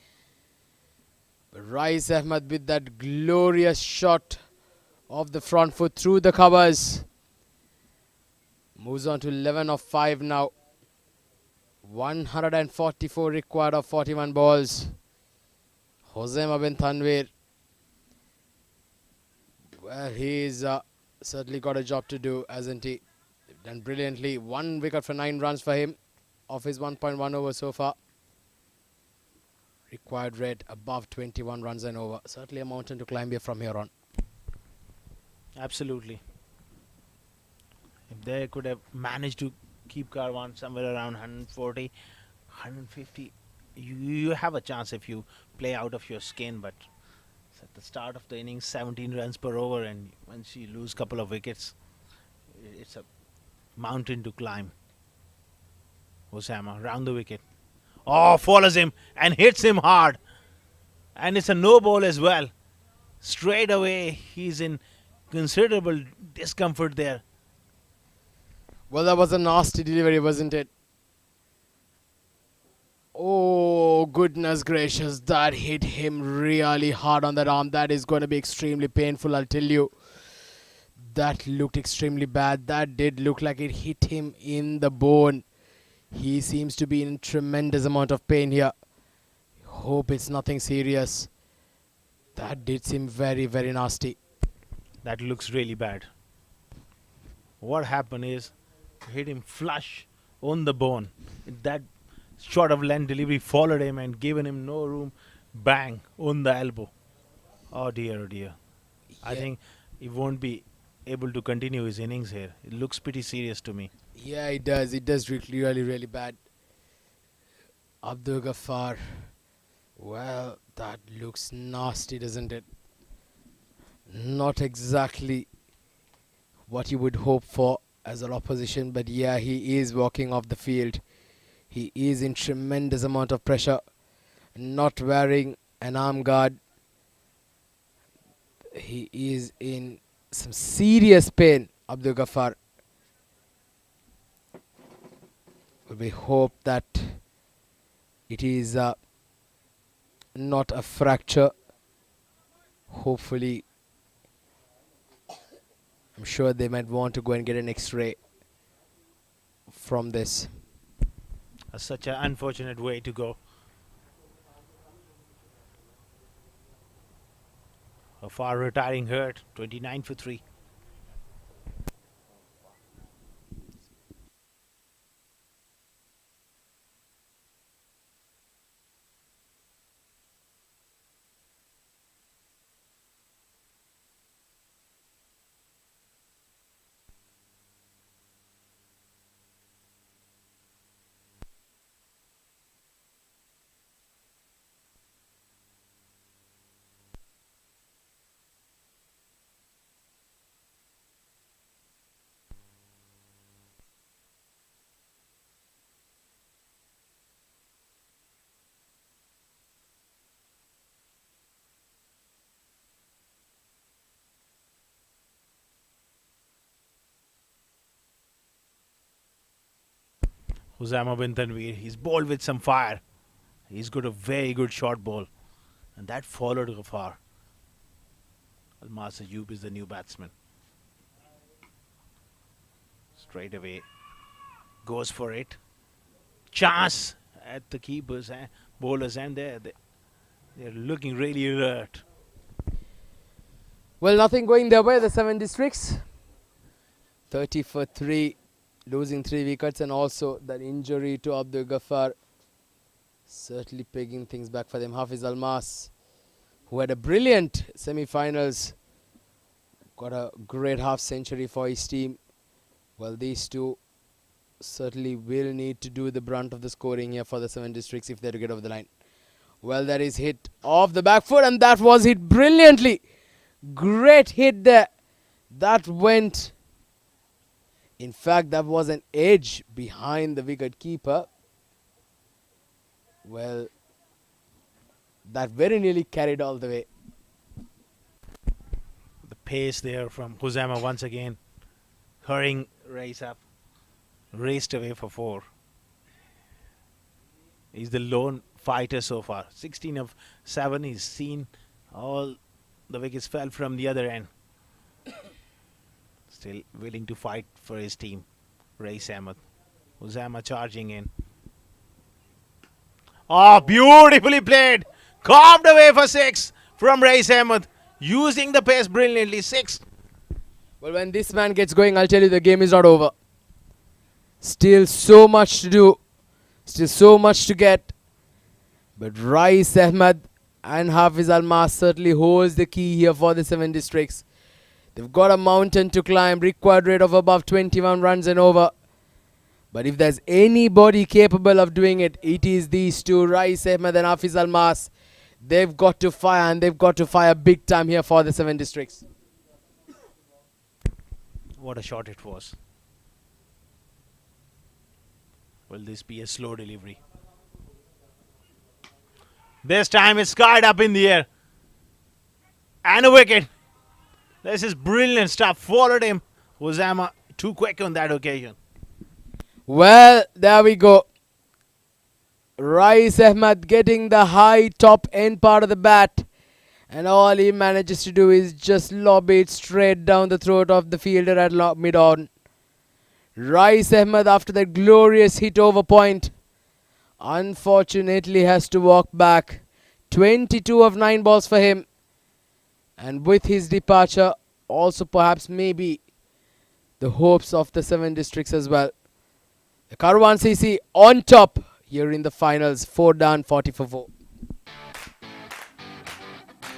Rais Ahmed with that glorious shot of the front foot through the covers. Moves on to 11 of 5 now. 144 required of 41 balls. Hosema bin Tanvir. Well, he's certainly got a job to do, hasn't he? Done brilliantly. 1 wicket for 9 runs for him of his 1.1 over so far. Required rate above 21 runs and over. Certainly a mountain to climb here from here on. Absolutely. If they could have managed to keep Karwan somewhere around 140, 150, you have a chance if you play out of your skin. But at the start of the innings, 17 runs per over, and once you lose a couple of wickets, it's a mountain to climb. Osama round the wicket. Oh, follows him and hits him hard. And it's a no ball as well. Straight away, he's in considerable discomfort there. Well, that was a nasty delivery, wasn't it? Oh, goodness gracious. That hit him really hard on that arm. That is going to be extremely painful, I'll tell you. That looked extremely bad. That did look like it hit him in the bone. He seems to be in tremendous amount of pain here. Hope it's nothing serious. That did seem very, very nasty. That looks really bad. What happened is, hit him flush on the bone. That short of length delivery followed him and given him no room. Bang on the elbow. Oh dear, oh dear. I think he won't be able to continue his innings here. It looks pretty serious to me. Yeah, it does. It does look really, really bad. Abdul Ghaffar. Well, that looks nasty, doesn't it? Not exactly what you would hope for as an opposition, but yeah, he is walking off the field. He is in tremendous amount of pressure. Not wearing an arm guard. He is in some serious pain, Abdul Ghaffar. We hope that it is not a fracture. Hopefully, I'm sure they might want to go and get an X-ray from this. Such an unfortunate way to go. A far retiring hurt, 29 for 3. Hosama bin Tanvir, he's bowled with some fire. He's got a very good short ball. And that followed Ghaffar. Almas Ayub is the new batsman. Straight away. Goes for it. Chance at the keepers and bowlers, and they're looking really alert. Well, nothing going their way, the 7 districts. 30 for 3. Losing 3 wickets, and also that injury to Abdul Ghaffar certainly pegging things back for them. Hafiz Almas, who had a brilliant semi-finals, got a great half century for his team. Well, these two certainly will need to do the brunt of the scoring here for the 7 districts if they're to get over the line. Well, that is hit off the back foot, and that was hit brilliantly. Great hit there. That went... In fact, that was an edge behind the wicket keeper. Well, that very nearly carried all the way. The pace there from Hosama once again. Hurrying race up. Raced away for 4. He's the lone fighter so far. 16 of 7. He's seen all the wickets fell from the other end. Still willing to fight for his team. Rais Ahmed. Usama charging in. Oh, beautifully played. Carved away for 6 from Rais Ahmed. Using the pace brilliantly. 6. Well, when this man gets going, I'll tell you the game is not over. Still so much to do. Still so much to get. But Rais Ahmed and Hafiz Almas certainly holds the key here for the 7 districts. They've got a mountain to climb. Required rate of above 21 runs and over. But if there's anybody capable of doing it, it is these two, Rais Ahmed and Hafiz Almas. They've got to fire, and they've got to fire big time here for the 7 districts. What a shot it was. Will this be a slow delivery? This time it's skied up in the air. And a wicket. This is brilliant stuff. Followed him. Usama too quick on that occasion. Well, there we go. Rais Ahmed getting the high top end part of the bat. And all he manages to do is just lob it straight down the throat of the fielder at mid-on. Rais Ahmed, after that glorious hit over point, unfortunately has to walk back. 22 of 9 balls for him. And with his departure, also perhaps maybe the hopes of the 7 districts as well. The Kwan CC on top here in the finals. 4 down, 40 for 4.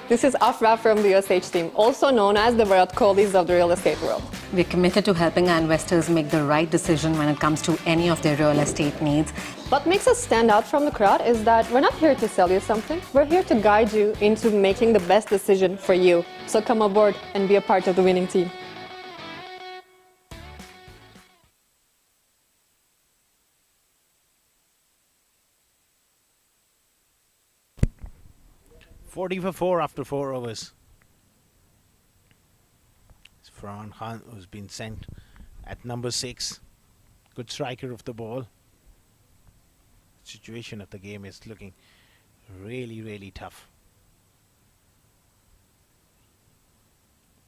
This is Afra from the USH team, also known as the Virat Kohlis of the real estate world. We're committed to helping our investors make the right decision when it comes to any of their real estate needs. What makes us stand out from the crowd is that we're not here to sell you something. We're here to guide you into making the best decision for you. So come aboard and be a part of the winning team. .40 for 4 after 4 overs. It's Rohan Khan who's been sent at number 6. Good striker of the ball. Situation of the game is looking really, really tough.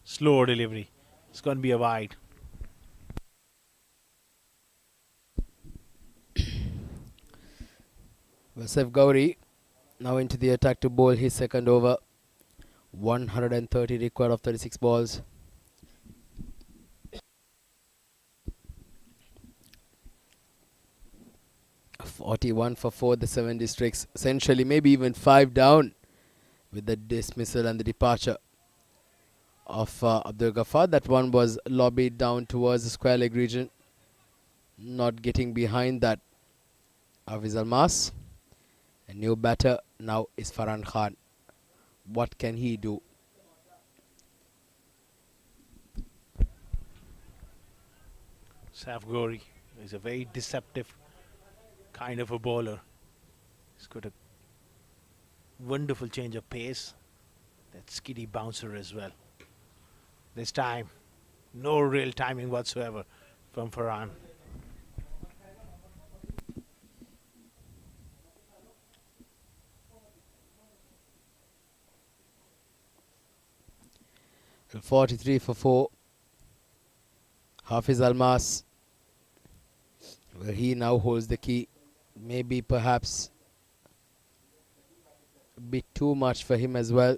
Slow delivery. It's going to be a wide. Vasef Gauri now into the attack to bowl his second over. 130 required of 36 balls. .41 for 4, the 7 districts. Essentially, maybe even 5 down with the dismissal and the departure of Abdul Ghaffar. That one was lobbied down towards the square leg region. Not getting behind that. Hafiz Almas. A new batter now is Farhan Khan. What can he do? Saf Gori is a very deceptive kind of a bowler. He's got a wonderful change of pace. That skiddy bouncer as well. This time, no real timing whatsoever from Farhan. And 43 for 4. Hafiz Almas, where he now holds the key. Maybe perhaps a bit too much for him as well.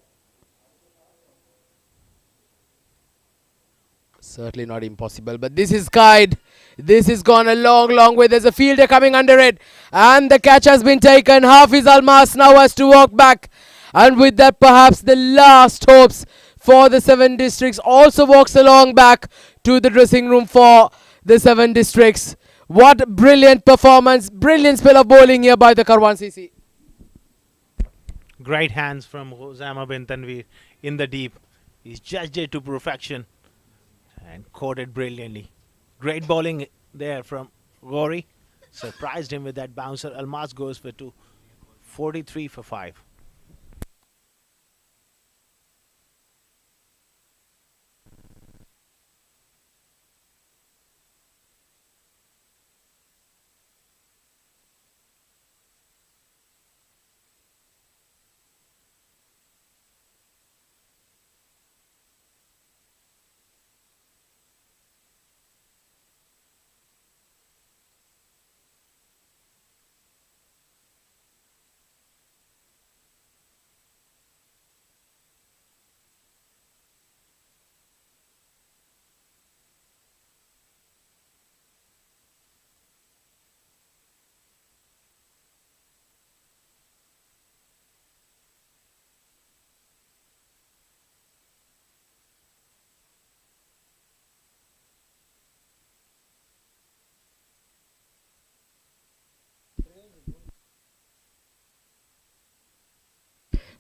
Certainly not impossible, but this is skied. This has gone a long, long way. There's a fielder coming under it, and the catch has been taken. Hafiz Almas now has to walk back, and with that perhaps the last hopes for the 7 districts also walks along back to the dressing room for the 7 districts. What brilliant performance, brilliant spell of bowling here by the Kwan CC. Great hands from Usama bin Tanveer in the deep. He's judged it to perfection and caught it brilliantly. Great bowling there from Gauri. Surprised him with that bouncer. Almas goes for 2. 43 for 5.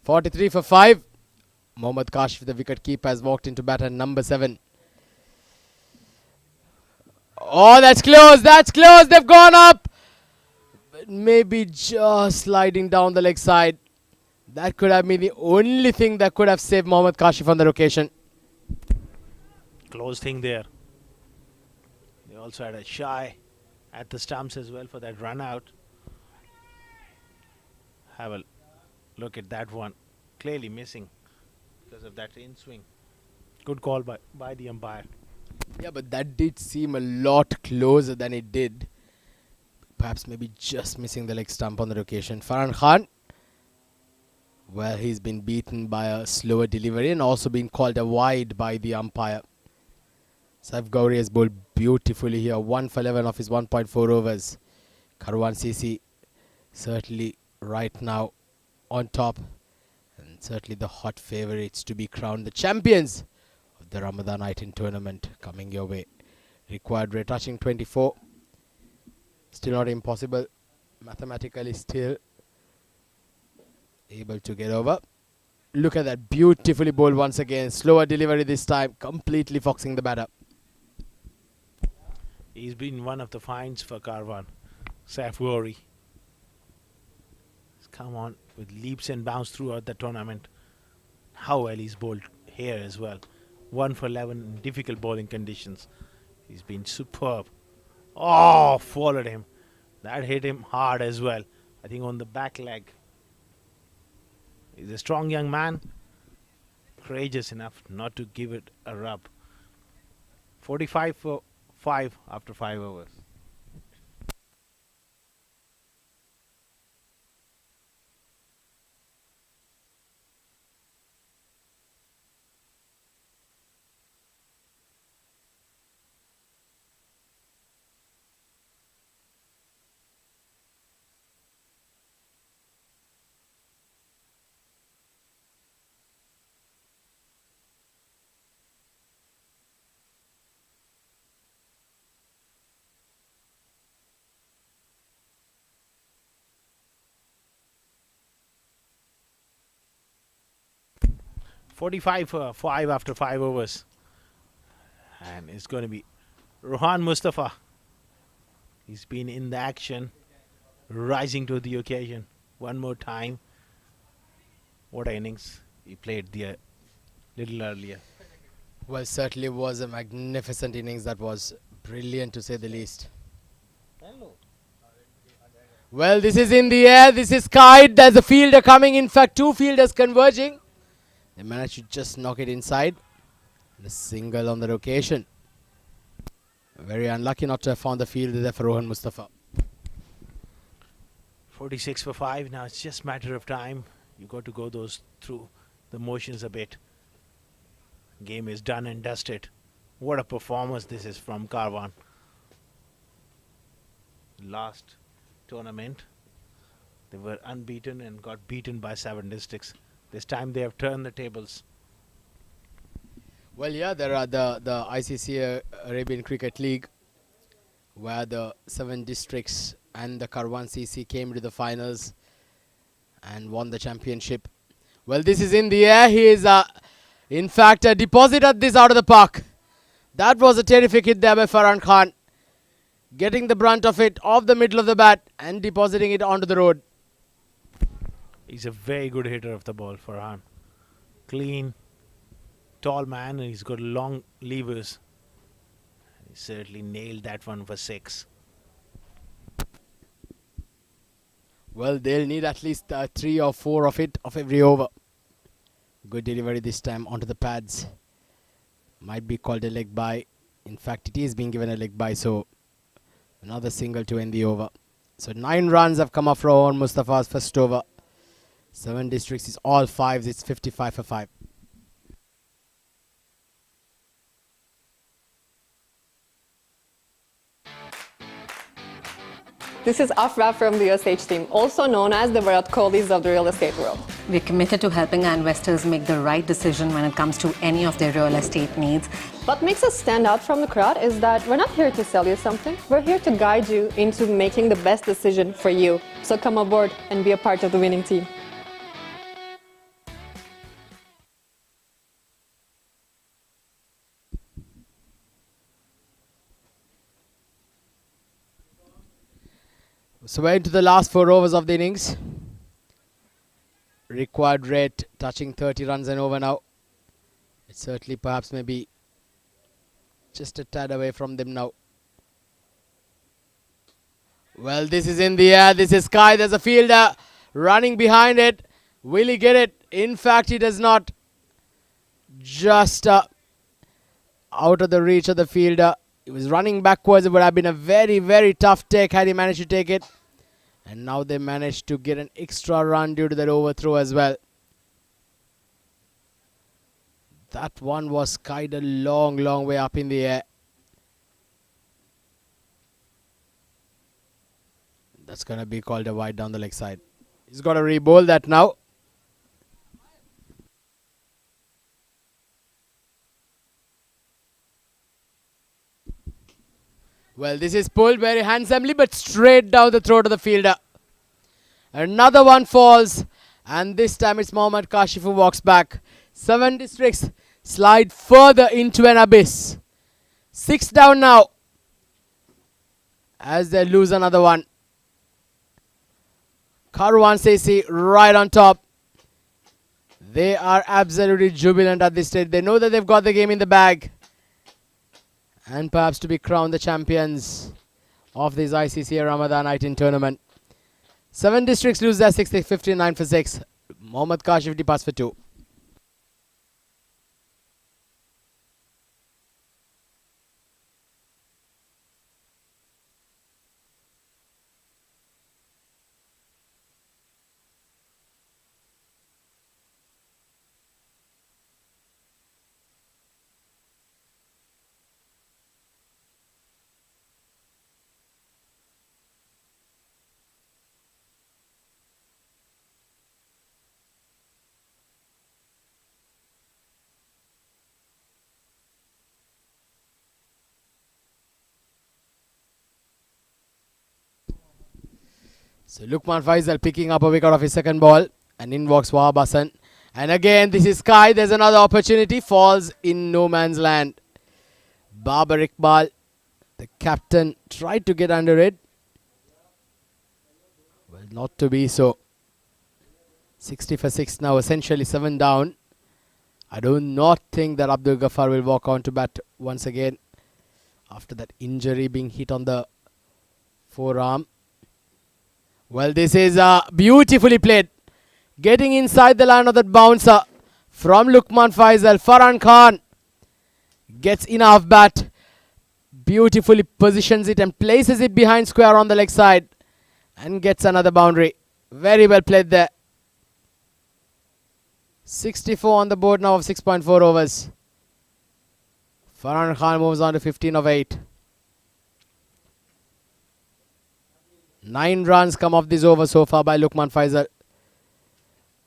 43 for 5. Mohammad Kashif, the wicket keeper, has walked into bat at number 7. Oh, that's close. That's close. They've gone up. But maybe just sliding down the leg side. That could have been the only thing that could have saved Mohammad Kashif on the occasion. Close thing there. They also had a shy at the stumps as well for that run out. Have a look at that one. Clearly missing because of that in swing. Good call by the umpire. Yeah, but that did seem a lot closer than it did. Perhaps maybe just missing the leg stump on that occasion. Farhan Khan, well, he's been beaten by a slower delivery and also been called a wide by the umpire. Saif Gowri has bowled beautifully here. 1 for 11 of his 1.4 overs. Kwan CC certainly right now on top. And certainly the hot favourites to be crowned the champions of the Ramadan night tournament coming your way. Required rate touching 24. Still not impossible. Mathematically still able to get over. Look at that, beautifully bowled once again. Slower delivery this time, completely foxing the batter. He's been one of the finds for Karwan. Saif Gowri. He's come on with leaps and bounds throughout the tournament. How well he's bowled here as well. 1 for 11 in difficult bowling conditions. He's been superb. Oh, followed him. That hit him hard as well. I think on the back leg. He's a strong young man. Courageous enough not to give it a rub. 45 for 5 after 5 overs. .45 for 5 after 5 overs. And it's going to be Rohan Mustafa. He's been in the action, rising to the occasion. One more time. What an innings he played there little earlier. Well, certainly was a magnificent innings. That was brilliant to say the least. Well, this is in the air. This is kite. There's a fielder coming. In fact, 2 fielders converging. They managed to just knock it inside. The single on the occasion. Very unlucky not to have found the fielder there for Rohan Mustafa. 46 for 5. Now it's just a matter of time. You got to go through the motions a bit. Game is done and dusted. What a performance this is from Karwan. Last tournament, they were unbeaten and got beaten by 7 districts. This time they have turned the tables. Well, yeah, there are the ICC Arabian Cricket League, where the 7 districts and the Kwan CC came to the finals and won the championship. Well, this is in the air. He is, in fact, deposited this out of the park. That was a terrific hit there by Farhan Khan. Getting the brunt of it off the middle of the bat and depositing it onto the road. He's a very good hitter of the ball, Farhan. Clean, tall man, and he's got long levers. He certainly nailed that one for 6. Well, they'll need at least 3 or 4 of it of every over. Good delivery this time onto the pads. Might be called a leg bye. In fact, it is being given a leg bye, so another single to end the over. So 9 runs have come up from Rohan Mustafa's first over. 7 districts is all 5s. It's 55 for 5. This is Afra from the USH team, also known as the Virat Kohlis of the real estate world. We're committed to helping our investors make the right decision when it comes to any of their real estate needs. What makes us stand out from the crowd is that we're not here to sell you something. We're here to guide you into making the best decision for you. So come aboard and be a part of the winning team. So we're into the last 4 overs of the innings. Required rate touching 30 runs and over now. It's certainly perhaps maybe just a tad away from them now. Well, this is in the air. This is Sky. There's a fielder running behind it. Will he get it? In fact, he does not. Just out of the reach of the fielder. He was running backwards. It would have been a very, very tough take had he managed to take it. And now they managed to get an extra run due to that overthrow as well. That one was skied a long, long way up in the air. That's going to be called a wide down the leg side. He's got to re-bowl that now. Well, this is pulled very handsomely, but straight down the throat of the fielder. Another one falls, and this time it's Mohammad Kashif who walks back. 7 districts slide further into an abyss. 6 down now, as they lose another one. Kwan CC right on top. They are absolutely jubilant at this stage. They know that they've got the game in the bag. And perhaps to be crowned the champions of this ICC Ramadan I-10 tournament. 7 districts lose their 6th, 59 for 6. Mohammad Kashif departs for 2. So Lukman Faisal picking up a wicket off his second ball. And in walks Wahab Hassan. And again, this is Sky. There's another opportunity. Falls in no man's land. Babar Iqbal, the captain, tried to get under it. Well, not to be so. 60 for 6 now. Essentially 7 down. I do not think that Abdul Ghaffar will walk on to bat once again. After that injury being hit on the forearm. Well, this is beautifully played. Getting inside the line of that bouncer from Lukman Faisal. Farhan Khan gets enough bat. Beautifully positions it and places it behind square on the leg side. And gets another boundary. Very well played there. 64 on the board now of 6.4 overs. Farhan Khan moves on to 15 of 8. 9 runs come off this over so far by Lukman Faisal.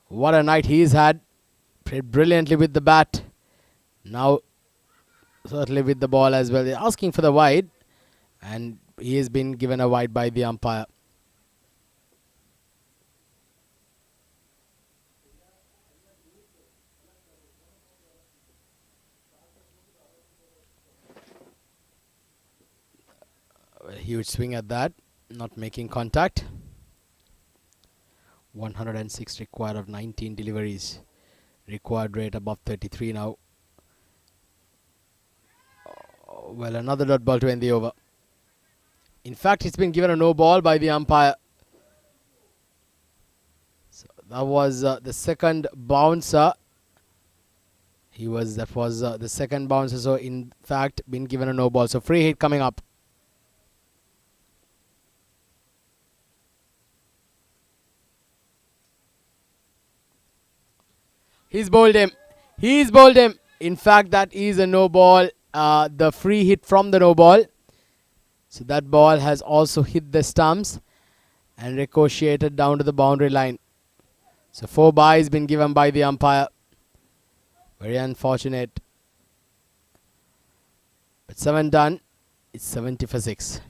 What a night he's had. Played brilliantly with the bat. Now certainly with the ball as well. They're asking for the wide. And he has been given a wide by the umpire. A huge swing at that. Not making contact. 106 required of 19 deliveries. Required rate above 33 now. Well, another dot ball to end the over. In fact, it's been given a no ball by the umpire. So that was the second bouncer. That was the second bouncer. So in fact, been given a no ball. So free hit coming up. He's bowled him. He's bowled him. In fact, that is a no ball. The free hit from the no ball. So that ball has also hit the stumps and ricocheted down to the boundary line. So 4 byes been given by the umpire. Very unfortunate. But 7 done. It's 70 for 6.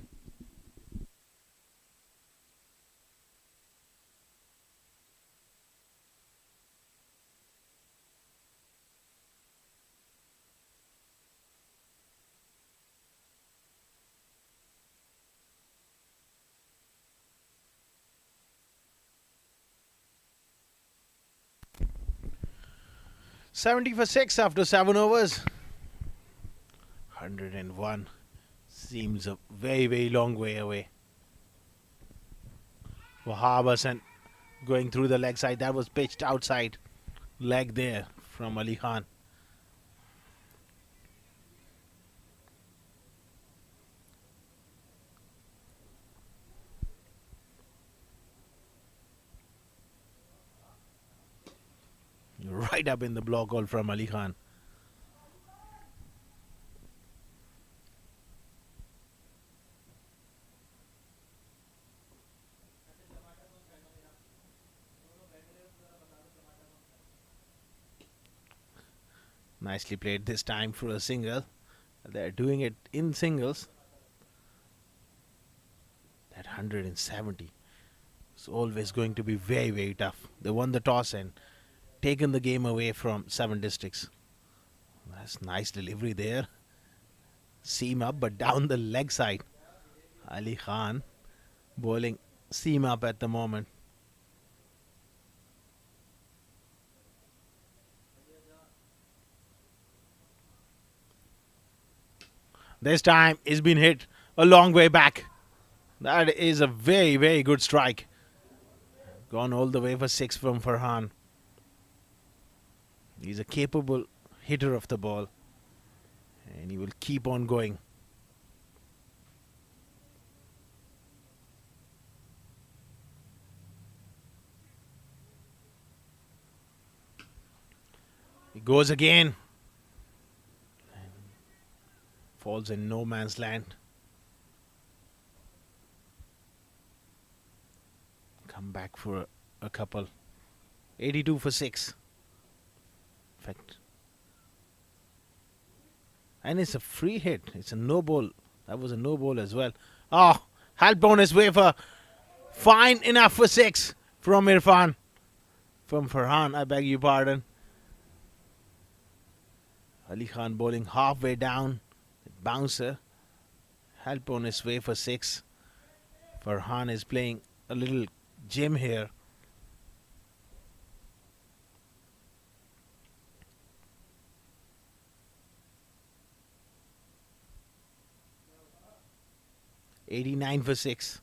70 for 6 after 7 overs. 101 seems a very, very long way away. Wahabasan going through the leg side. That was pitched outside leg there from Ali Khan. Right up in the block hole from Ali Khan. Nicely played this time for a single. They're doing it in singles. That 170 is always going to be very, very tough. They won the toss and taken the game away from 7 Districts. That's nice delivery there. Seam up, but down the leg side. Ali Khan bowling seam up at the moment. This time it's been hit a long way back. That is a very, very good strike. Gone all the way for 6 from Farhan. He's a capable hitter of the ball. And he will keep on going. He goes again. Falls in no man's land. Come back for a couple. 82 for 6. In fact. And it's a free hit. It's a no ball. That was a no ball as well. Oh, help on his way for fine enough for 6 from Irfan. From Farhan, I beg your pardon. Ali Khan bowling halfway down. Bouncer. Help on his way for 6. Farhan is playing a little gym here. $89 for 6.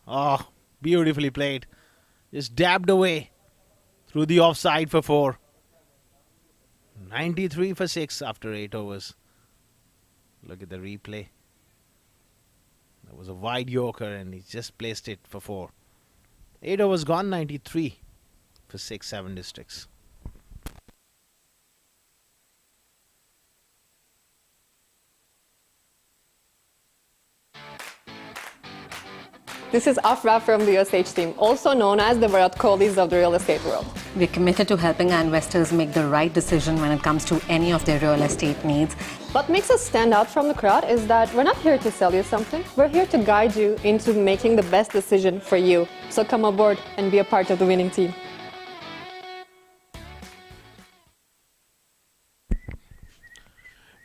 Oh, beautifully played. Just dabbed away through the offside for 4. 93 for 6 after 8 overs. Look at the replay. That was a wide yorker and he just placed it for 4. 8 overs gone, 93 for 6, 7 Districts. This is Afra from the USH team, also known as the Virat Kohlis of the real estate world. We're committed to helping our investors make the right decision when it comes to any of their real estate needs. What makes us stand out from the crowd is that we're not here to sell you something. We're here to guide you into making the best decision for you. So come aboard and be a part of the winning team.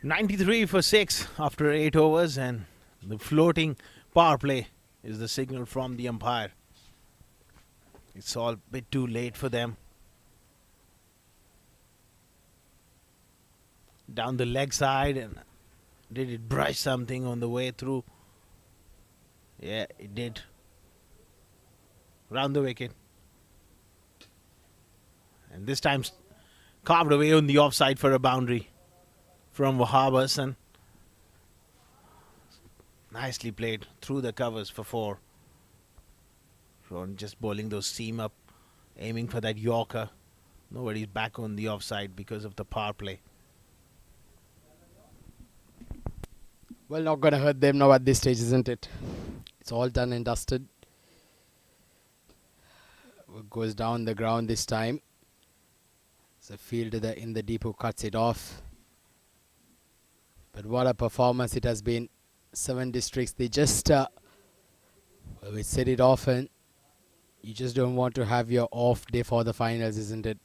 $93 for 6 after 8 overs, and the floating power play is the signal from the umpire. It's all a bit too late for them. Down the leg side, and did it brush something on the way through? Yeah, it did. Round the wicket. And this time carved away on the offside for a boundary from Wahab Hassan. Nicely played through the covers for 4. Rohan just bowling those seam up, aiming for that yorker. Nobody's back on the offside because of the power play. Well, not going to hurt them now at this stage, isn't it? It's all done and dusted. Goes down the ground this time. It's a fielder in the deep who cuts it off. But what a performance it has been. 7 Districts, they just, we said it often, you just don't want to have your off day for the finals, isn't it?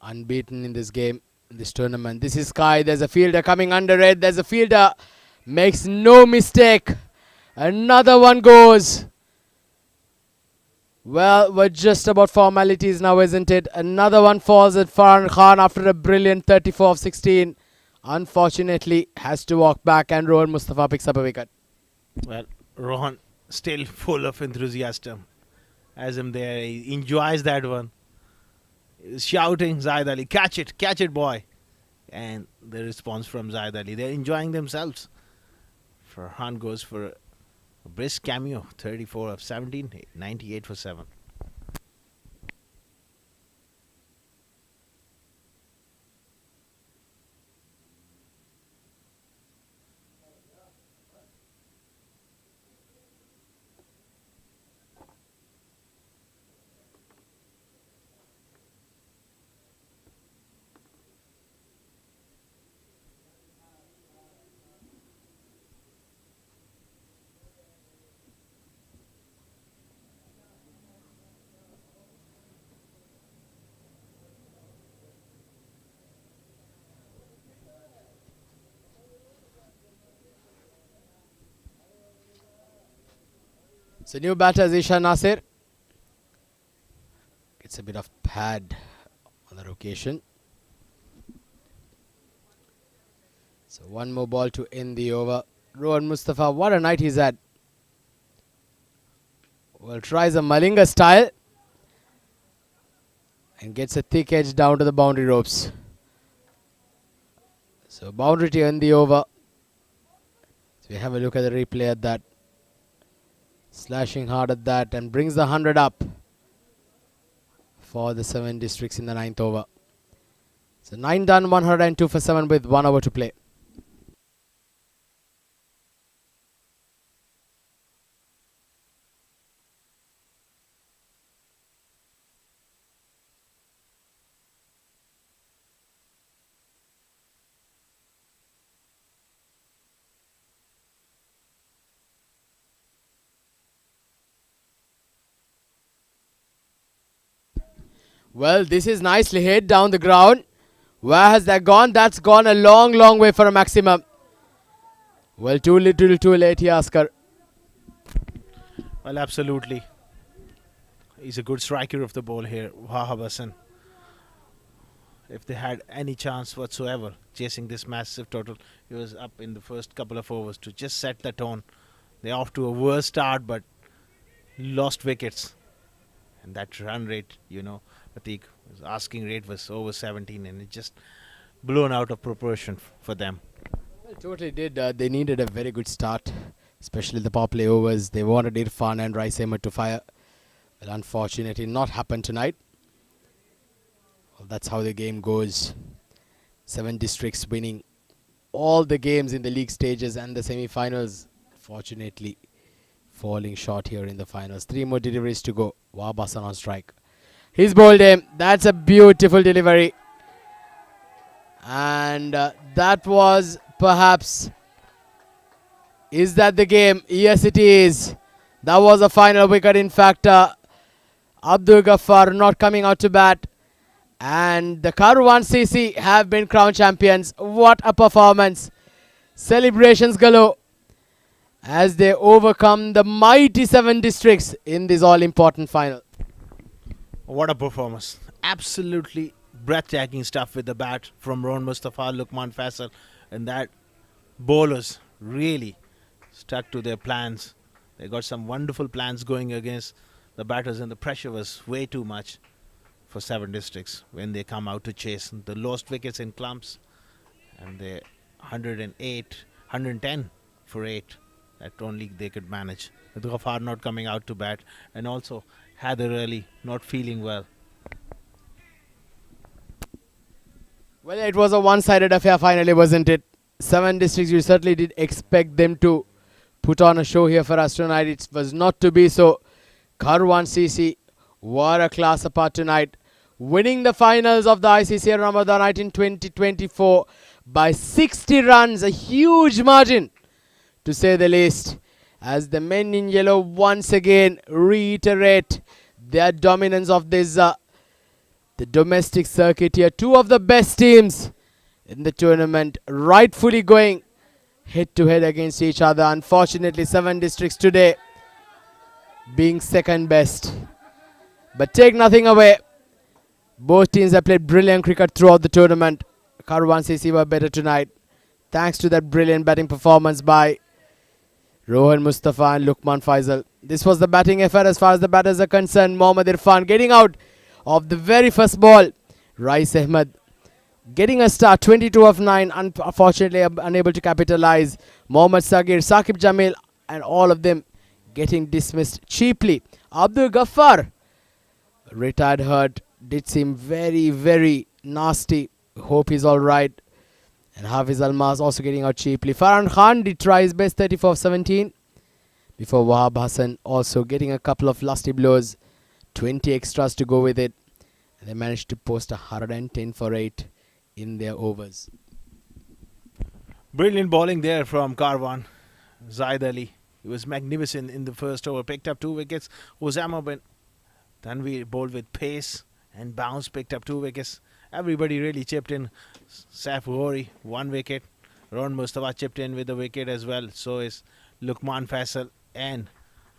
Unbeaten in this game, in this tournament. This is Sky, there's a fielder coming under it, there's a fielder, makes no mistake. Another one goes. Well, we're just about formalities now, isn't it? Another one falls at Farhan Khan after a brilliant 34 of 16. Unfortunately, has to walk back and Rohan Mustafa picks up a wicket. Well, Rohan still full of enthusiasm. As him there, he enjoys that one. He's shouting, Zaid Ali, catch it, boy. And the response from Zaid Ali, they're enjoying themselves. Farhan goes for a brisk cameo, 34 of 17, 98 for 7. So new batter is Ishan Nasir. Gets a bit of pad on that occasion. So one more ball to end the over. Rohan Mustafa, what a night he's had. Well, tries a Malinga style and gets a thick edge down to the boundary ropes. So boundary to end the over. So we have a look at the replay at that. Slashing hard at that and brings the 100 up for the 7 districts in the 9th over. So 9 done, 102 for 7 with 1 over to play. Well, this is nicely hit down the ground. Where has that gone? That's gone a long, long way for a maximum. Well, too little, too late, Yaskar. Well, absolutely. He's a good striker of the ball here, Wahab Hassan. If they had any chance whatsoever chasing this massive total, he was up in the first couple of overs to just set the tone. They're off to a worse start, but lost wickets. And that run rate, Pratik, his asking rate was over 17 and it just blown out of proportion for them. Well, totally did. They needed a very good start, especially the power play overs. They wanted Irfan and Ahmed to fire. Well, unfortunately, not happened tonight. Well, that's how the game goes. 7 districts winning all the games in the league stages and the semi-finals. Fortunately, falling short here in the finals. 3 more deliveries to go. Wabasan on strike. He's bowled him. That's a beautiful delivery. And that was perhaps... Is that the game? Yes, it is. That was a final wicket. In fact, Abdul Ghaffar not coming out to bat. And the Kwan CC have been crowned champions. What a performance. Celebrations galore as they overcome the mighty 7 districts in this all-important final. What a performance. Absolutely breathtaking stuff with the bat from Rohan Mustafa, Lukman Faisal, and that bowlers really stuck to their plans. They got some wonderful plans going against the batters and the pressure was way too much for 7 districts when they come out to chase. The lost wickets in clumps and they 110 for 8 that only they could manage. With Ghaffar not coming out to bat and also Heather Ali not feeling well. Well, it was a one-sided affair finally, wasn't it? 7 districts, you certainly did expect them to put on a show here for us tonight. It was not to be so. Kwan CC, what a class apart tonight. Winning the finals of the ICC Ramadan night in 2024 by 60 runs, a huge margin to say the least. As the men in yellow once again reiterate their dominance of this the domestic circuit here. 2 of the best teams in the tournament rightfully going head to head against each other. Unfortunately, 7 districts today being second best. But take nothing away. Both teams have played brilliant cricket throughout the tournament. Kwan CC were better tonight, thanks to that brilliant batting performance by Rohan Mustafa and Lukman Faisal. This was the batting effort as far as the batters are concerned. Mohammad Irfan getting out of the very first ball. Rais Ahmed getting a start, 22 of 9, unfortunately unable to capitalize. Mohammad Sagir, Saqib Jamil, and all of them getting dismissed cheaply. Abdul Ghaffar, retired hurt, did seem very, very nasty. Hope he's alright. And Hafiz Almaz also getting out cheaply. Farhan Khan did try his best, 34 of 17. Before Wahab Hassan also getting a couple of lusty blows. 20 extras to go with it. And they managed to post 110 for 8 in their overs. Brilliant bowling there from Karwan. Zaid Ali. He was magnificent in the first over. Picked up 2 wickets. Osama bin Tanvir bowled with pace and bounce. Picked up 2 wickets. Everybody really chipped in. Saif Ghori, 1 wicket. Rohan Mustafa chipped in with a wicket as well. So is Lukman Faisal and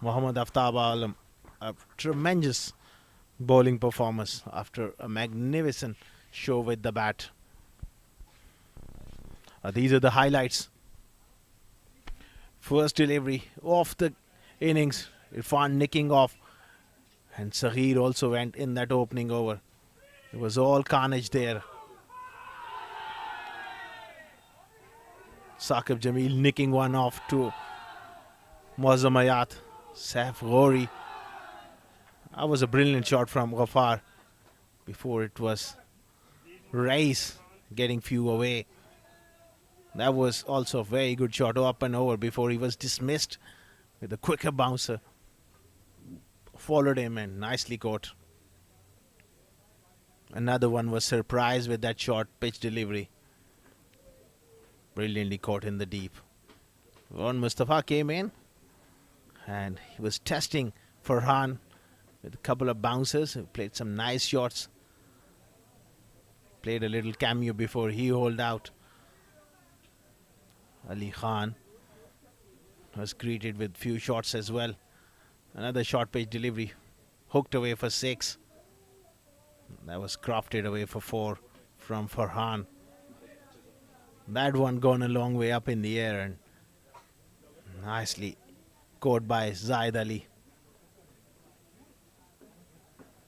Mohammad Aftab Alam. A tremendous bowling performance after a magnificent show with the bat. These are the highlights. First delivery off the innings. Irfan nicking off. And Saghir also went in that opening over. It was all carnage there. Saqib Jamil nicking one off to Muazzam Ayat. Saif Ghori. That was a brilliant shot from Ghaffar. Before it was Rais getting few away. That was also a very good shot up and over before he was dismissed with a quicker bouncer. Followed him and nicely caught. Another one was surprised with that short pitch delivery. Brilliantly caught in the deep. Rohan Mustafa came in and he was testing Farhan with a couple of bouncers. He played some nice shots. Played a little cameo before he holed out. Ali Khan was greeted with few shots as well. Another short pitch delivery. Hooked away for 6. That was crafted away for 4 from Farhan. That one gone a long way up in the air and nicely caught by Zaid Ali.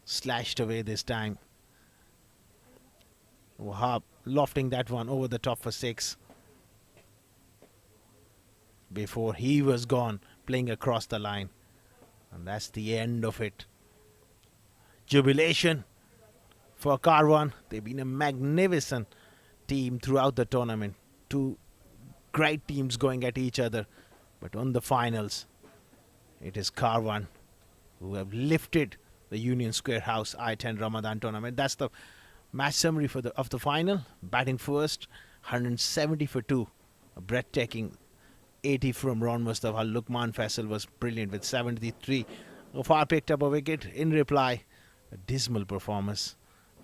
Slashed away this time. Wahab lofting that one over the top for 6. Before he was gone, playing across the line. And that's the end of it. Jubilation for Karwan. They've been a magnificent team throughout the tournament. 2 great teams going at each other. But on the finals, it is Karwan who have lifted the Union Square House I-10 Ramadan tournament. That's the match summary for of the final. Batting first, 170 for 2. A breathtaking 80 from Rohan Mustafa. Lukman Faisal was brilliant with 73. Ghaffar picked up a wicket. In reply, a dismal performance.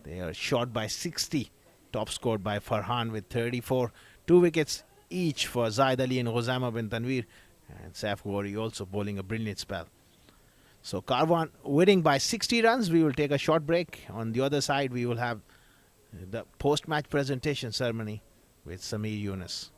They are short by 60. Top scored by Farhan with 34. 2 wickets each for Zaid Ali and Osama bin Tanvir. And Saif Ghori also bowling a brilliant spell. So Karwan winning by 60 runs. We will take a short break. On the other side, we will have the post-match presentation ceremony with Samir Yunus.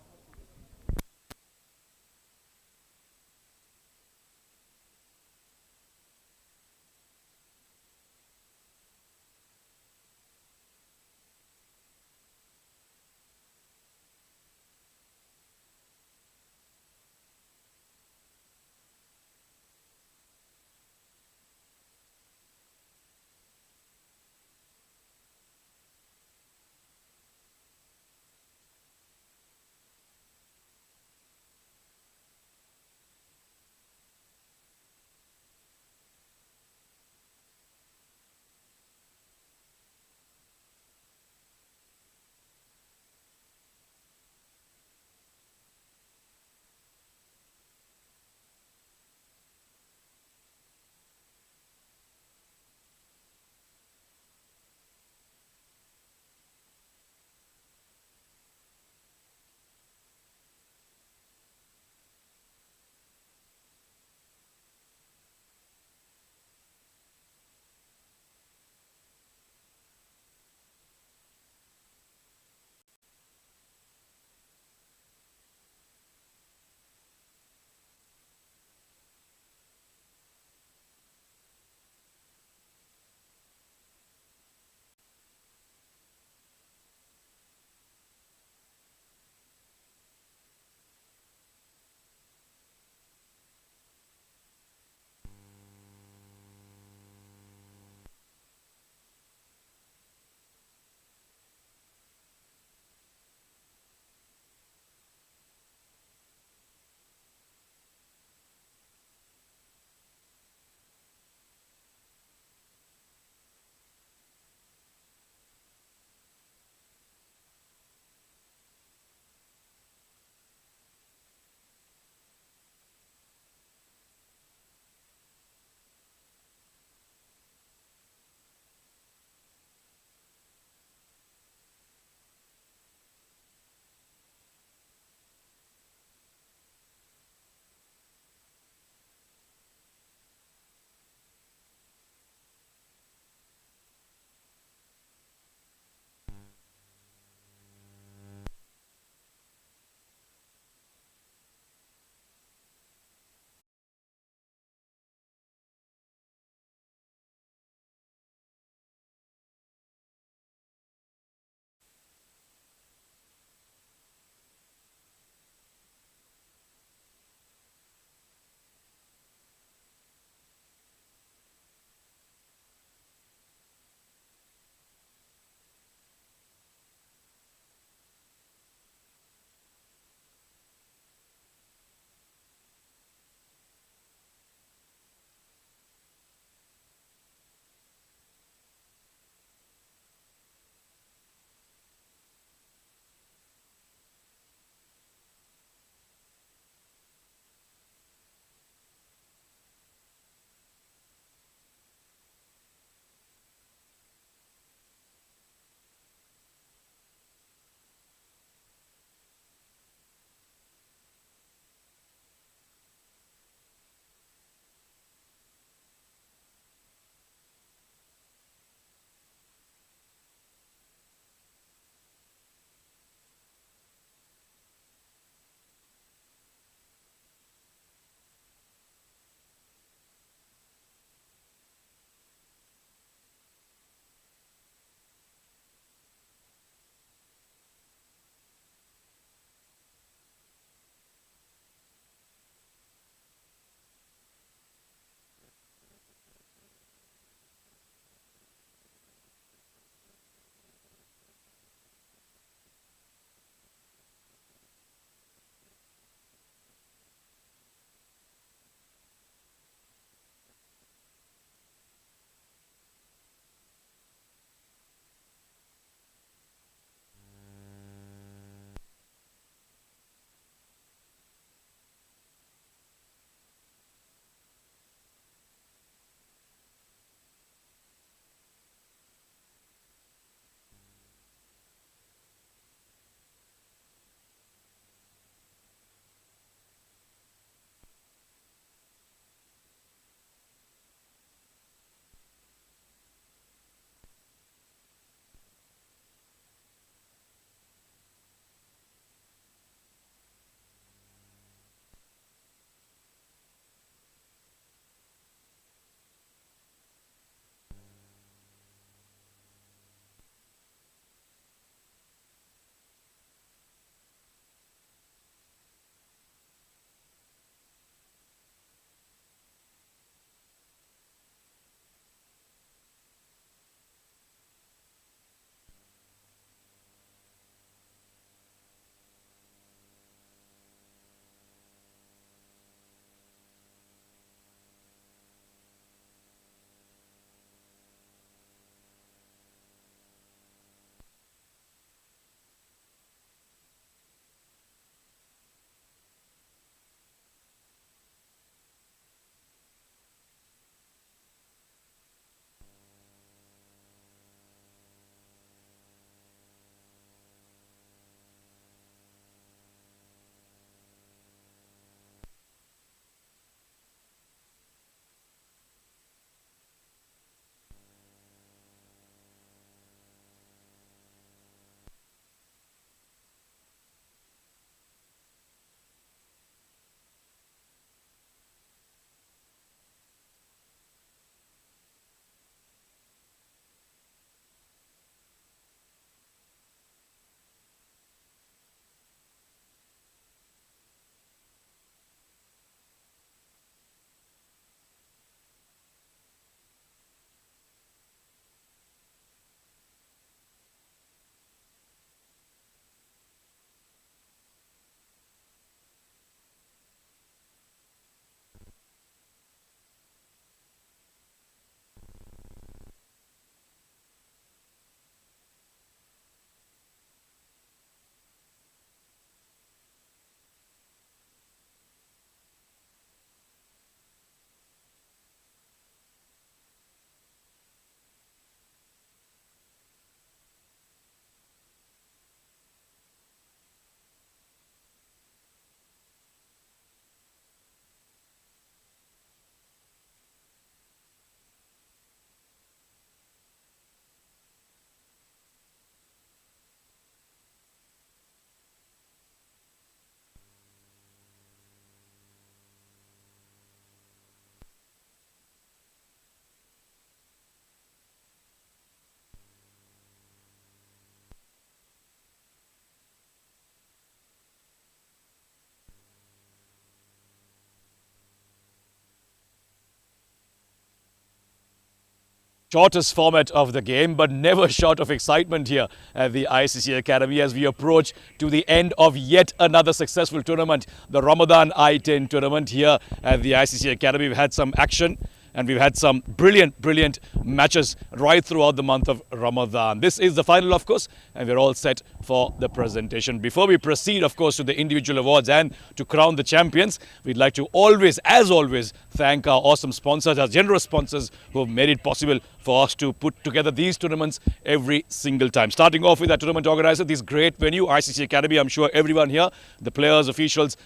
shortest format of the game, but never short of excitement here at the ICC Academy as we approach to the end of yet another successful tournament, the Ramadan I-10 tournament here at the ICC Academy. We've had some action and we've had some brilliant matches right throughout the month of Ramadan. This is the final, of course, and we're all set for the presentation. Before we proceed, of course, to the individual awards and to crown the champions, we'd like to always, as always, thank our awesome sponsors, our generous sponsors who have made it possible for us to put together these tournaments every single time. Starting off with our tournament organizer, this great venue, ICC Academy. I'm sure everyone here, the players, officials,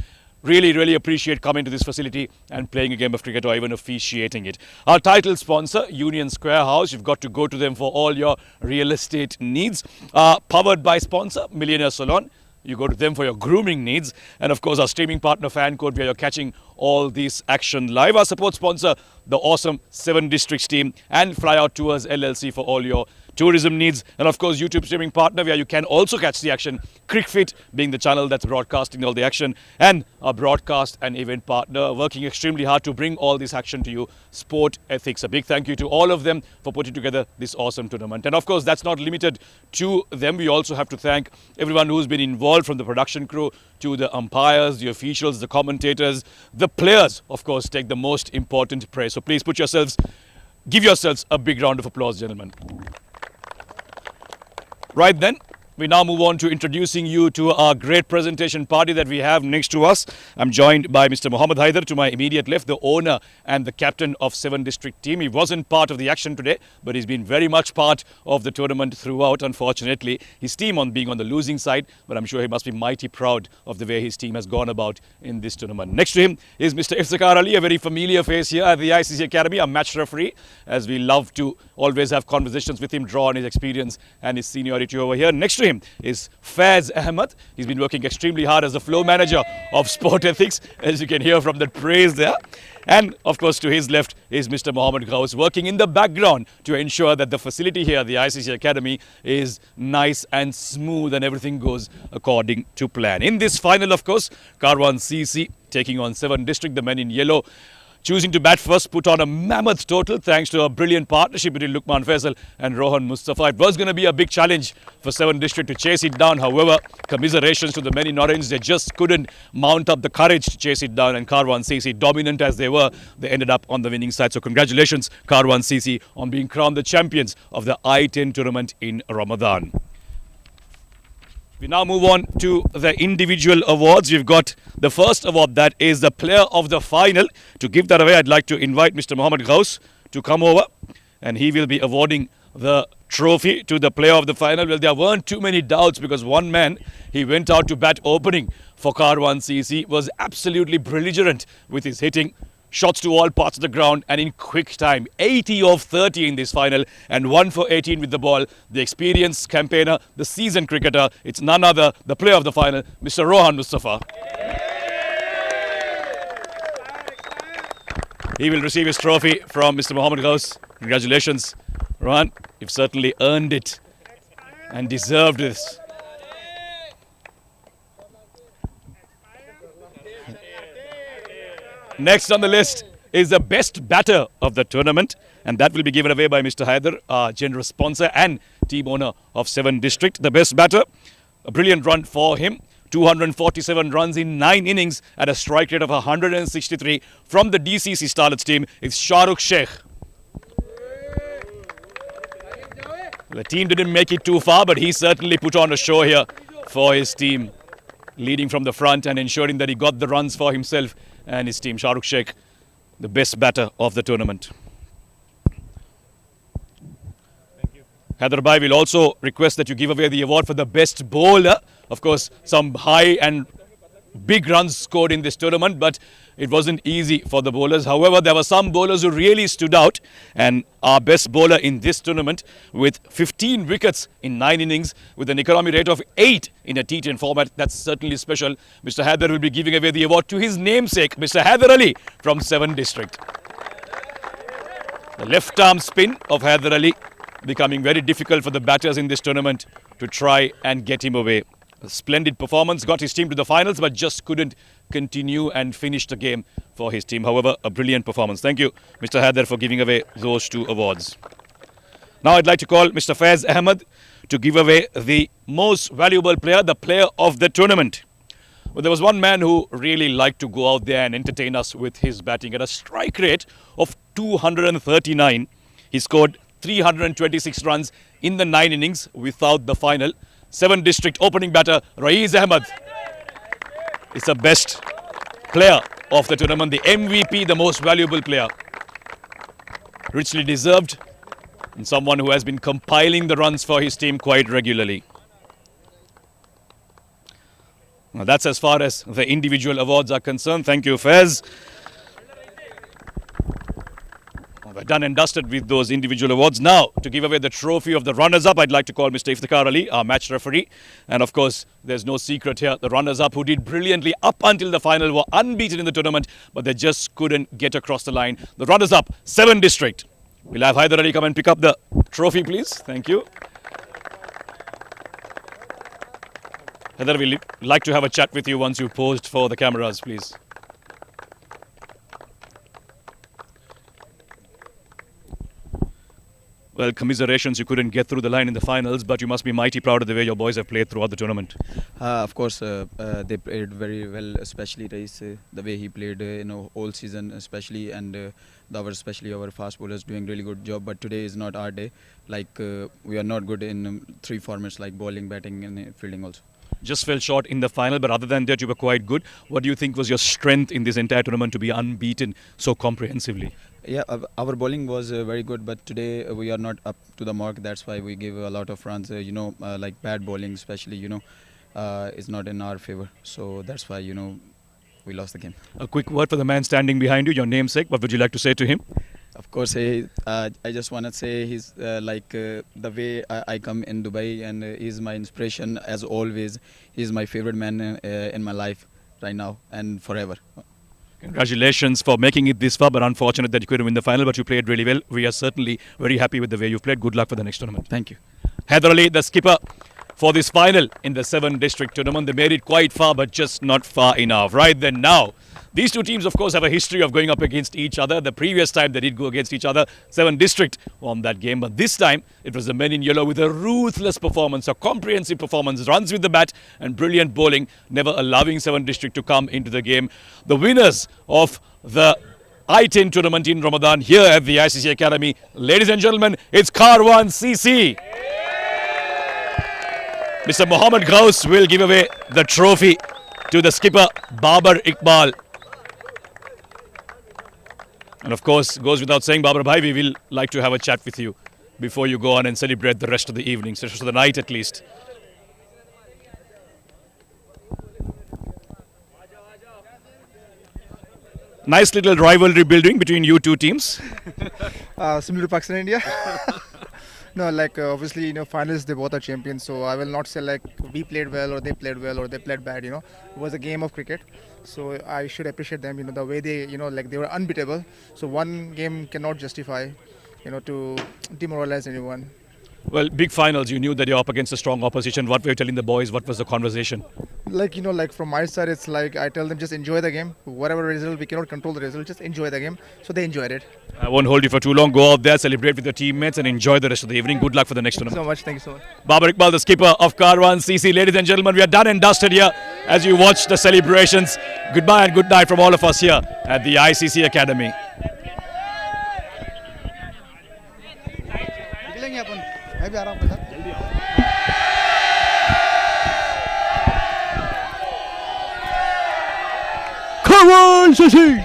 really appreciate coming to this facility and playing a game of cricket or even officiating it. Our title sponsor, Union Square House. You've got to go to them for all your real estate needs. Powered by sponsor, Millionaire Salon. You go to them for your grooming needs. And of course, our streaming partner, Fan Code, where you're catching all this action live. Our support sponsor, the awesome 7 Districts team and Flyout Tours LLC for all your tourism needs. And of course, YouTube streaming partner where you can also catch the action. Cricfit being the channel that's broadcasting all the action. And our broadcast and event partner working extremely hard to bring all this action to you, Sport Ethics. A big thank you to all of them for putting together this awesome tournament. And of course, that's not limited to them. We also have to thank everyone who's been involved, from the production crew to the umpires, the officials, the commentators, the players, of course, take the most important praise. So please give yourselves a big round of applause, gentlemen. Right then, we now move on to introducing you to our great presentation party that we have next to us. I'm joined by Mr. Mohammed Haider to my immediate left, the owner and the captain of 7 District team. He wasn't part of the action today, but he's been very much part of the tournament throughout, unfortunately. His team being on the losing side, but I'm sure he must be mighty proud of the way his team has gone about in this tournament. Next to him is Mr. Iftikhar Ali, a very familiar face here at the ICC Academy, a match referee, as we love to always have conversations with him, draw on his experience and his seniority over here. Next to him is Faz Ahmed. He's been working extremely hard as the flow manager of Sport Ethics, as you can hear from the praise there. And of course, to his left is Mr. Mohammed Ghaus, working in the background to ensure that the facility here at the ICC Academy is nice and smooth and everything goes according to plan. In this final, of course, Kwan CC taking on 7 District, the men in yellow, choosing to bat first, put on a mammoth total thanks to a brilliant partnership between Lukman and Rohan Mustafa. It was going to be a big challenge for 7 District to chase it down. However, commiserations to the men in orange. They just couldn't mount up the courage to chase it down. And Kwan CC, dominant as they were, they ended up on the winning side. So congratulations, Kwan CC, on being crowned the champions of the I-10 tournament in Ramadan. We now move on to the individual awards. We've got the first award, that is the player of the final. To give that away, I'd like to invite Mr. Mohammed Ghaus to come over, and he will be awarding the trophy to the player of the final. Well, there weren't too many doubts because one man, he went out to bat opening for Kwan CC, was absolutely belligerent with his hitting. Shots to all parts of the ground and in quick time. 80 of 30 in this final and 1 for 18 with the ball. The experienced campaigner, the seasoned cricketer, it's none other, the player of the final, Mr. Rohan Mustafa. He will receive his trophy from Mr. Mohammed Ghaus. Congratulations, Rohan. You've certainly earned it and deserved this. Next on the list is the best batter of the tournament, and that will be given away by Mr. Haider, our generous sponsor and team owner of 7 District. The best batter, a brilliant run for him. 247 runs in 9 innings at a strike rate of 163 from the DCC Starlets team. It's Shahrukh Sheikh. The team didn't make it too far, but he certainly put on a show here for his team, leading from the front and ensuring that he got the runs for himself and his team. Shahrukh Sheikh, the best batter of the tournament. Thank you. Haider Bhai will also request that you give away the award for the best bowler. Of course, some high and big runs scored in this tournament, but it wasn't easy for the bowlers. However, there were some bowlers who really stood out, and our best bowler in this tournament with 15 wickets in 9 innings with an economy rate of 8 in a T10 format. That's certainly special. Mr. Haider will be giving away the award to his namesake, Mr. Haider Ali from 7 District. The left arm spin of Haider Ali becoming very difficult for the batters in this tournament to try and get him away. A splendid performance, got his team to the finals, but just couldn't continue and finish the game for his team. However, a brilliant performance. Thank you, Mr. Haider, for giving away those 2 awards. Now I'd like to call Mr. Faiz Ahmed to give away the most valuable player, the player of the tournament. Well, there was one man who really liked to go out there and entertain us with his batting. At a strike rate of 239, he scored 326 runs in the 9 innings without the final. 7 district opening batter, Raiz Ahmed is the best player of the tournament, the MVP, the most valuable player. Richly deserved, and someone who has been compiling the runs for his team quite regularly. Now that's as far as the individual awards are concerned. Thank you, Faiz. We're done and dusted with those individual awards. Now, to give away the trophy of the runners-up, I'd like to call Mr. Iftikhar Ali, our match referee. And of course, there's no secret here. The runners-up who did brilliantly up until the final were unbeaten in the tournament, but they just couldn't get across the line. The runners-up, 7 district. We'll have Haider Ali come and pick up the trophy, please. Thank you. Haider, we'd like to have a chat with you once you posed for the cameras, please. Well, commiserations, you couldn't get through the line in the finals, but you must be mighty proud of the way your boys have played throughout the tournament. Of course, they played very well, especially Rais, the way he played, all season, especially, and especially our fast bowlers doing really good job. But today is not our day. Like we are not good in 3 formats like bowling, batting, and fielding also. Just fell short in the final, but other than that, you were quite good. What do you think was your strength in this entire tournament to be unbeaten so comprehensively? Yeah, our bowling was very good, but today we are not up to the mark. That's why we give a lot of runs. Like bad bowling, especially, is not in our favor. So that's why, we lost the game. A quick word for the man standing behind you, your namesake. What would you like to say to him? Of course, I just want to say he's the way I come in Dubai, and he's my inspiration as always. He's my favorite man in my life right now and forever. Congratulations for making it this far, but unfortunate that you couldn't win the final, but you played really well. We are certainly very happy with the way you've played. Good luck for the next tournament. Thank you. Haider Ali, the skipper for this final in the 7 district tournament. They made it quite far, but just not far enough. Right then now, these two teams, of course, have a history of going up against each other. The previous time they did go against each other, 7 district won that game. But this time, it was the men in yellow with a ruthless performance, a comprehensive performance, runs with the bat and brilliant bowling, never allowing 7 district to come into the game. The winners of the I-10 tournament in Ramadan here at the ICC Academy. Ladies and gentlemen, it's Kwan CC. Mr. Mohammed Ghaus will give away the trophy to the skipper, Babar Iqbal. And of course, goes without saying, Babar Bhai, we will like to have a chat with you before you go on and celebrate the rest of the evening, the rest of the night at least. Nice little rivalry building between you two teams. Similar to Pakistan and India. No, obviously, finalists, they both are champions. So I will not say like we played well or they played well or they played bad. It was a game of cricket. So I should appreciate them. The way they, they were unbeatable. So one game cannot justify, to demoralize anyone. Well, big finals. You knew that you're up against a strong opposition. What were you telling the boys? What was the conversation? From my side, it's like I tell them just enjoy the game. Whatever result, we cannot control the result. Just enjoy the game. So they enjoyed it. I won't hold you for too long. Go out there, celebrate with your teammates and enjoy the rest of the evening. Good luck for the next tournament. Thank you so much. Babar Iqbal, the skipper of Kwan CC. Ladies and gentlemen, we are done and dusted here as you watch the celebrations. Goodbye and good night from all of us here at the ICC Academy. Kwan CC!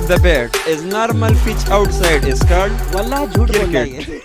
of the bat is normal pitch outside is called वल्लाह झूठ बोल रहा है cricket. ये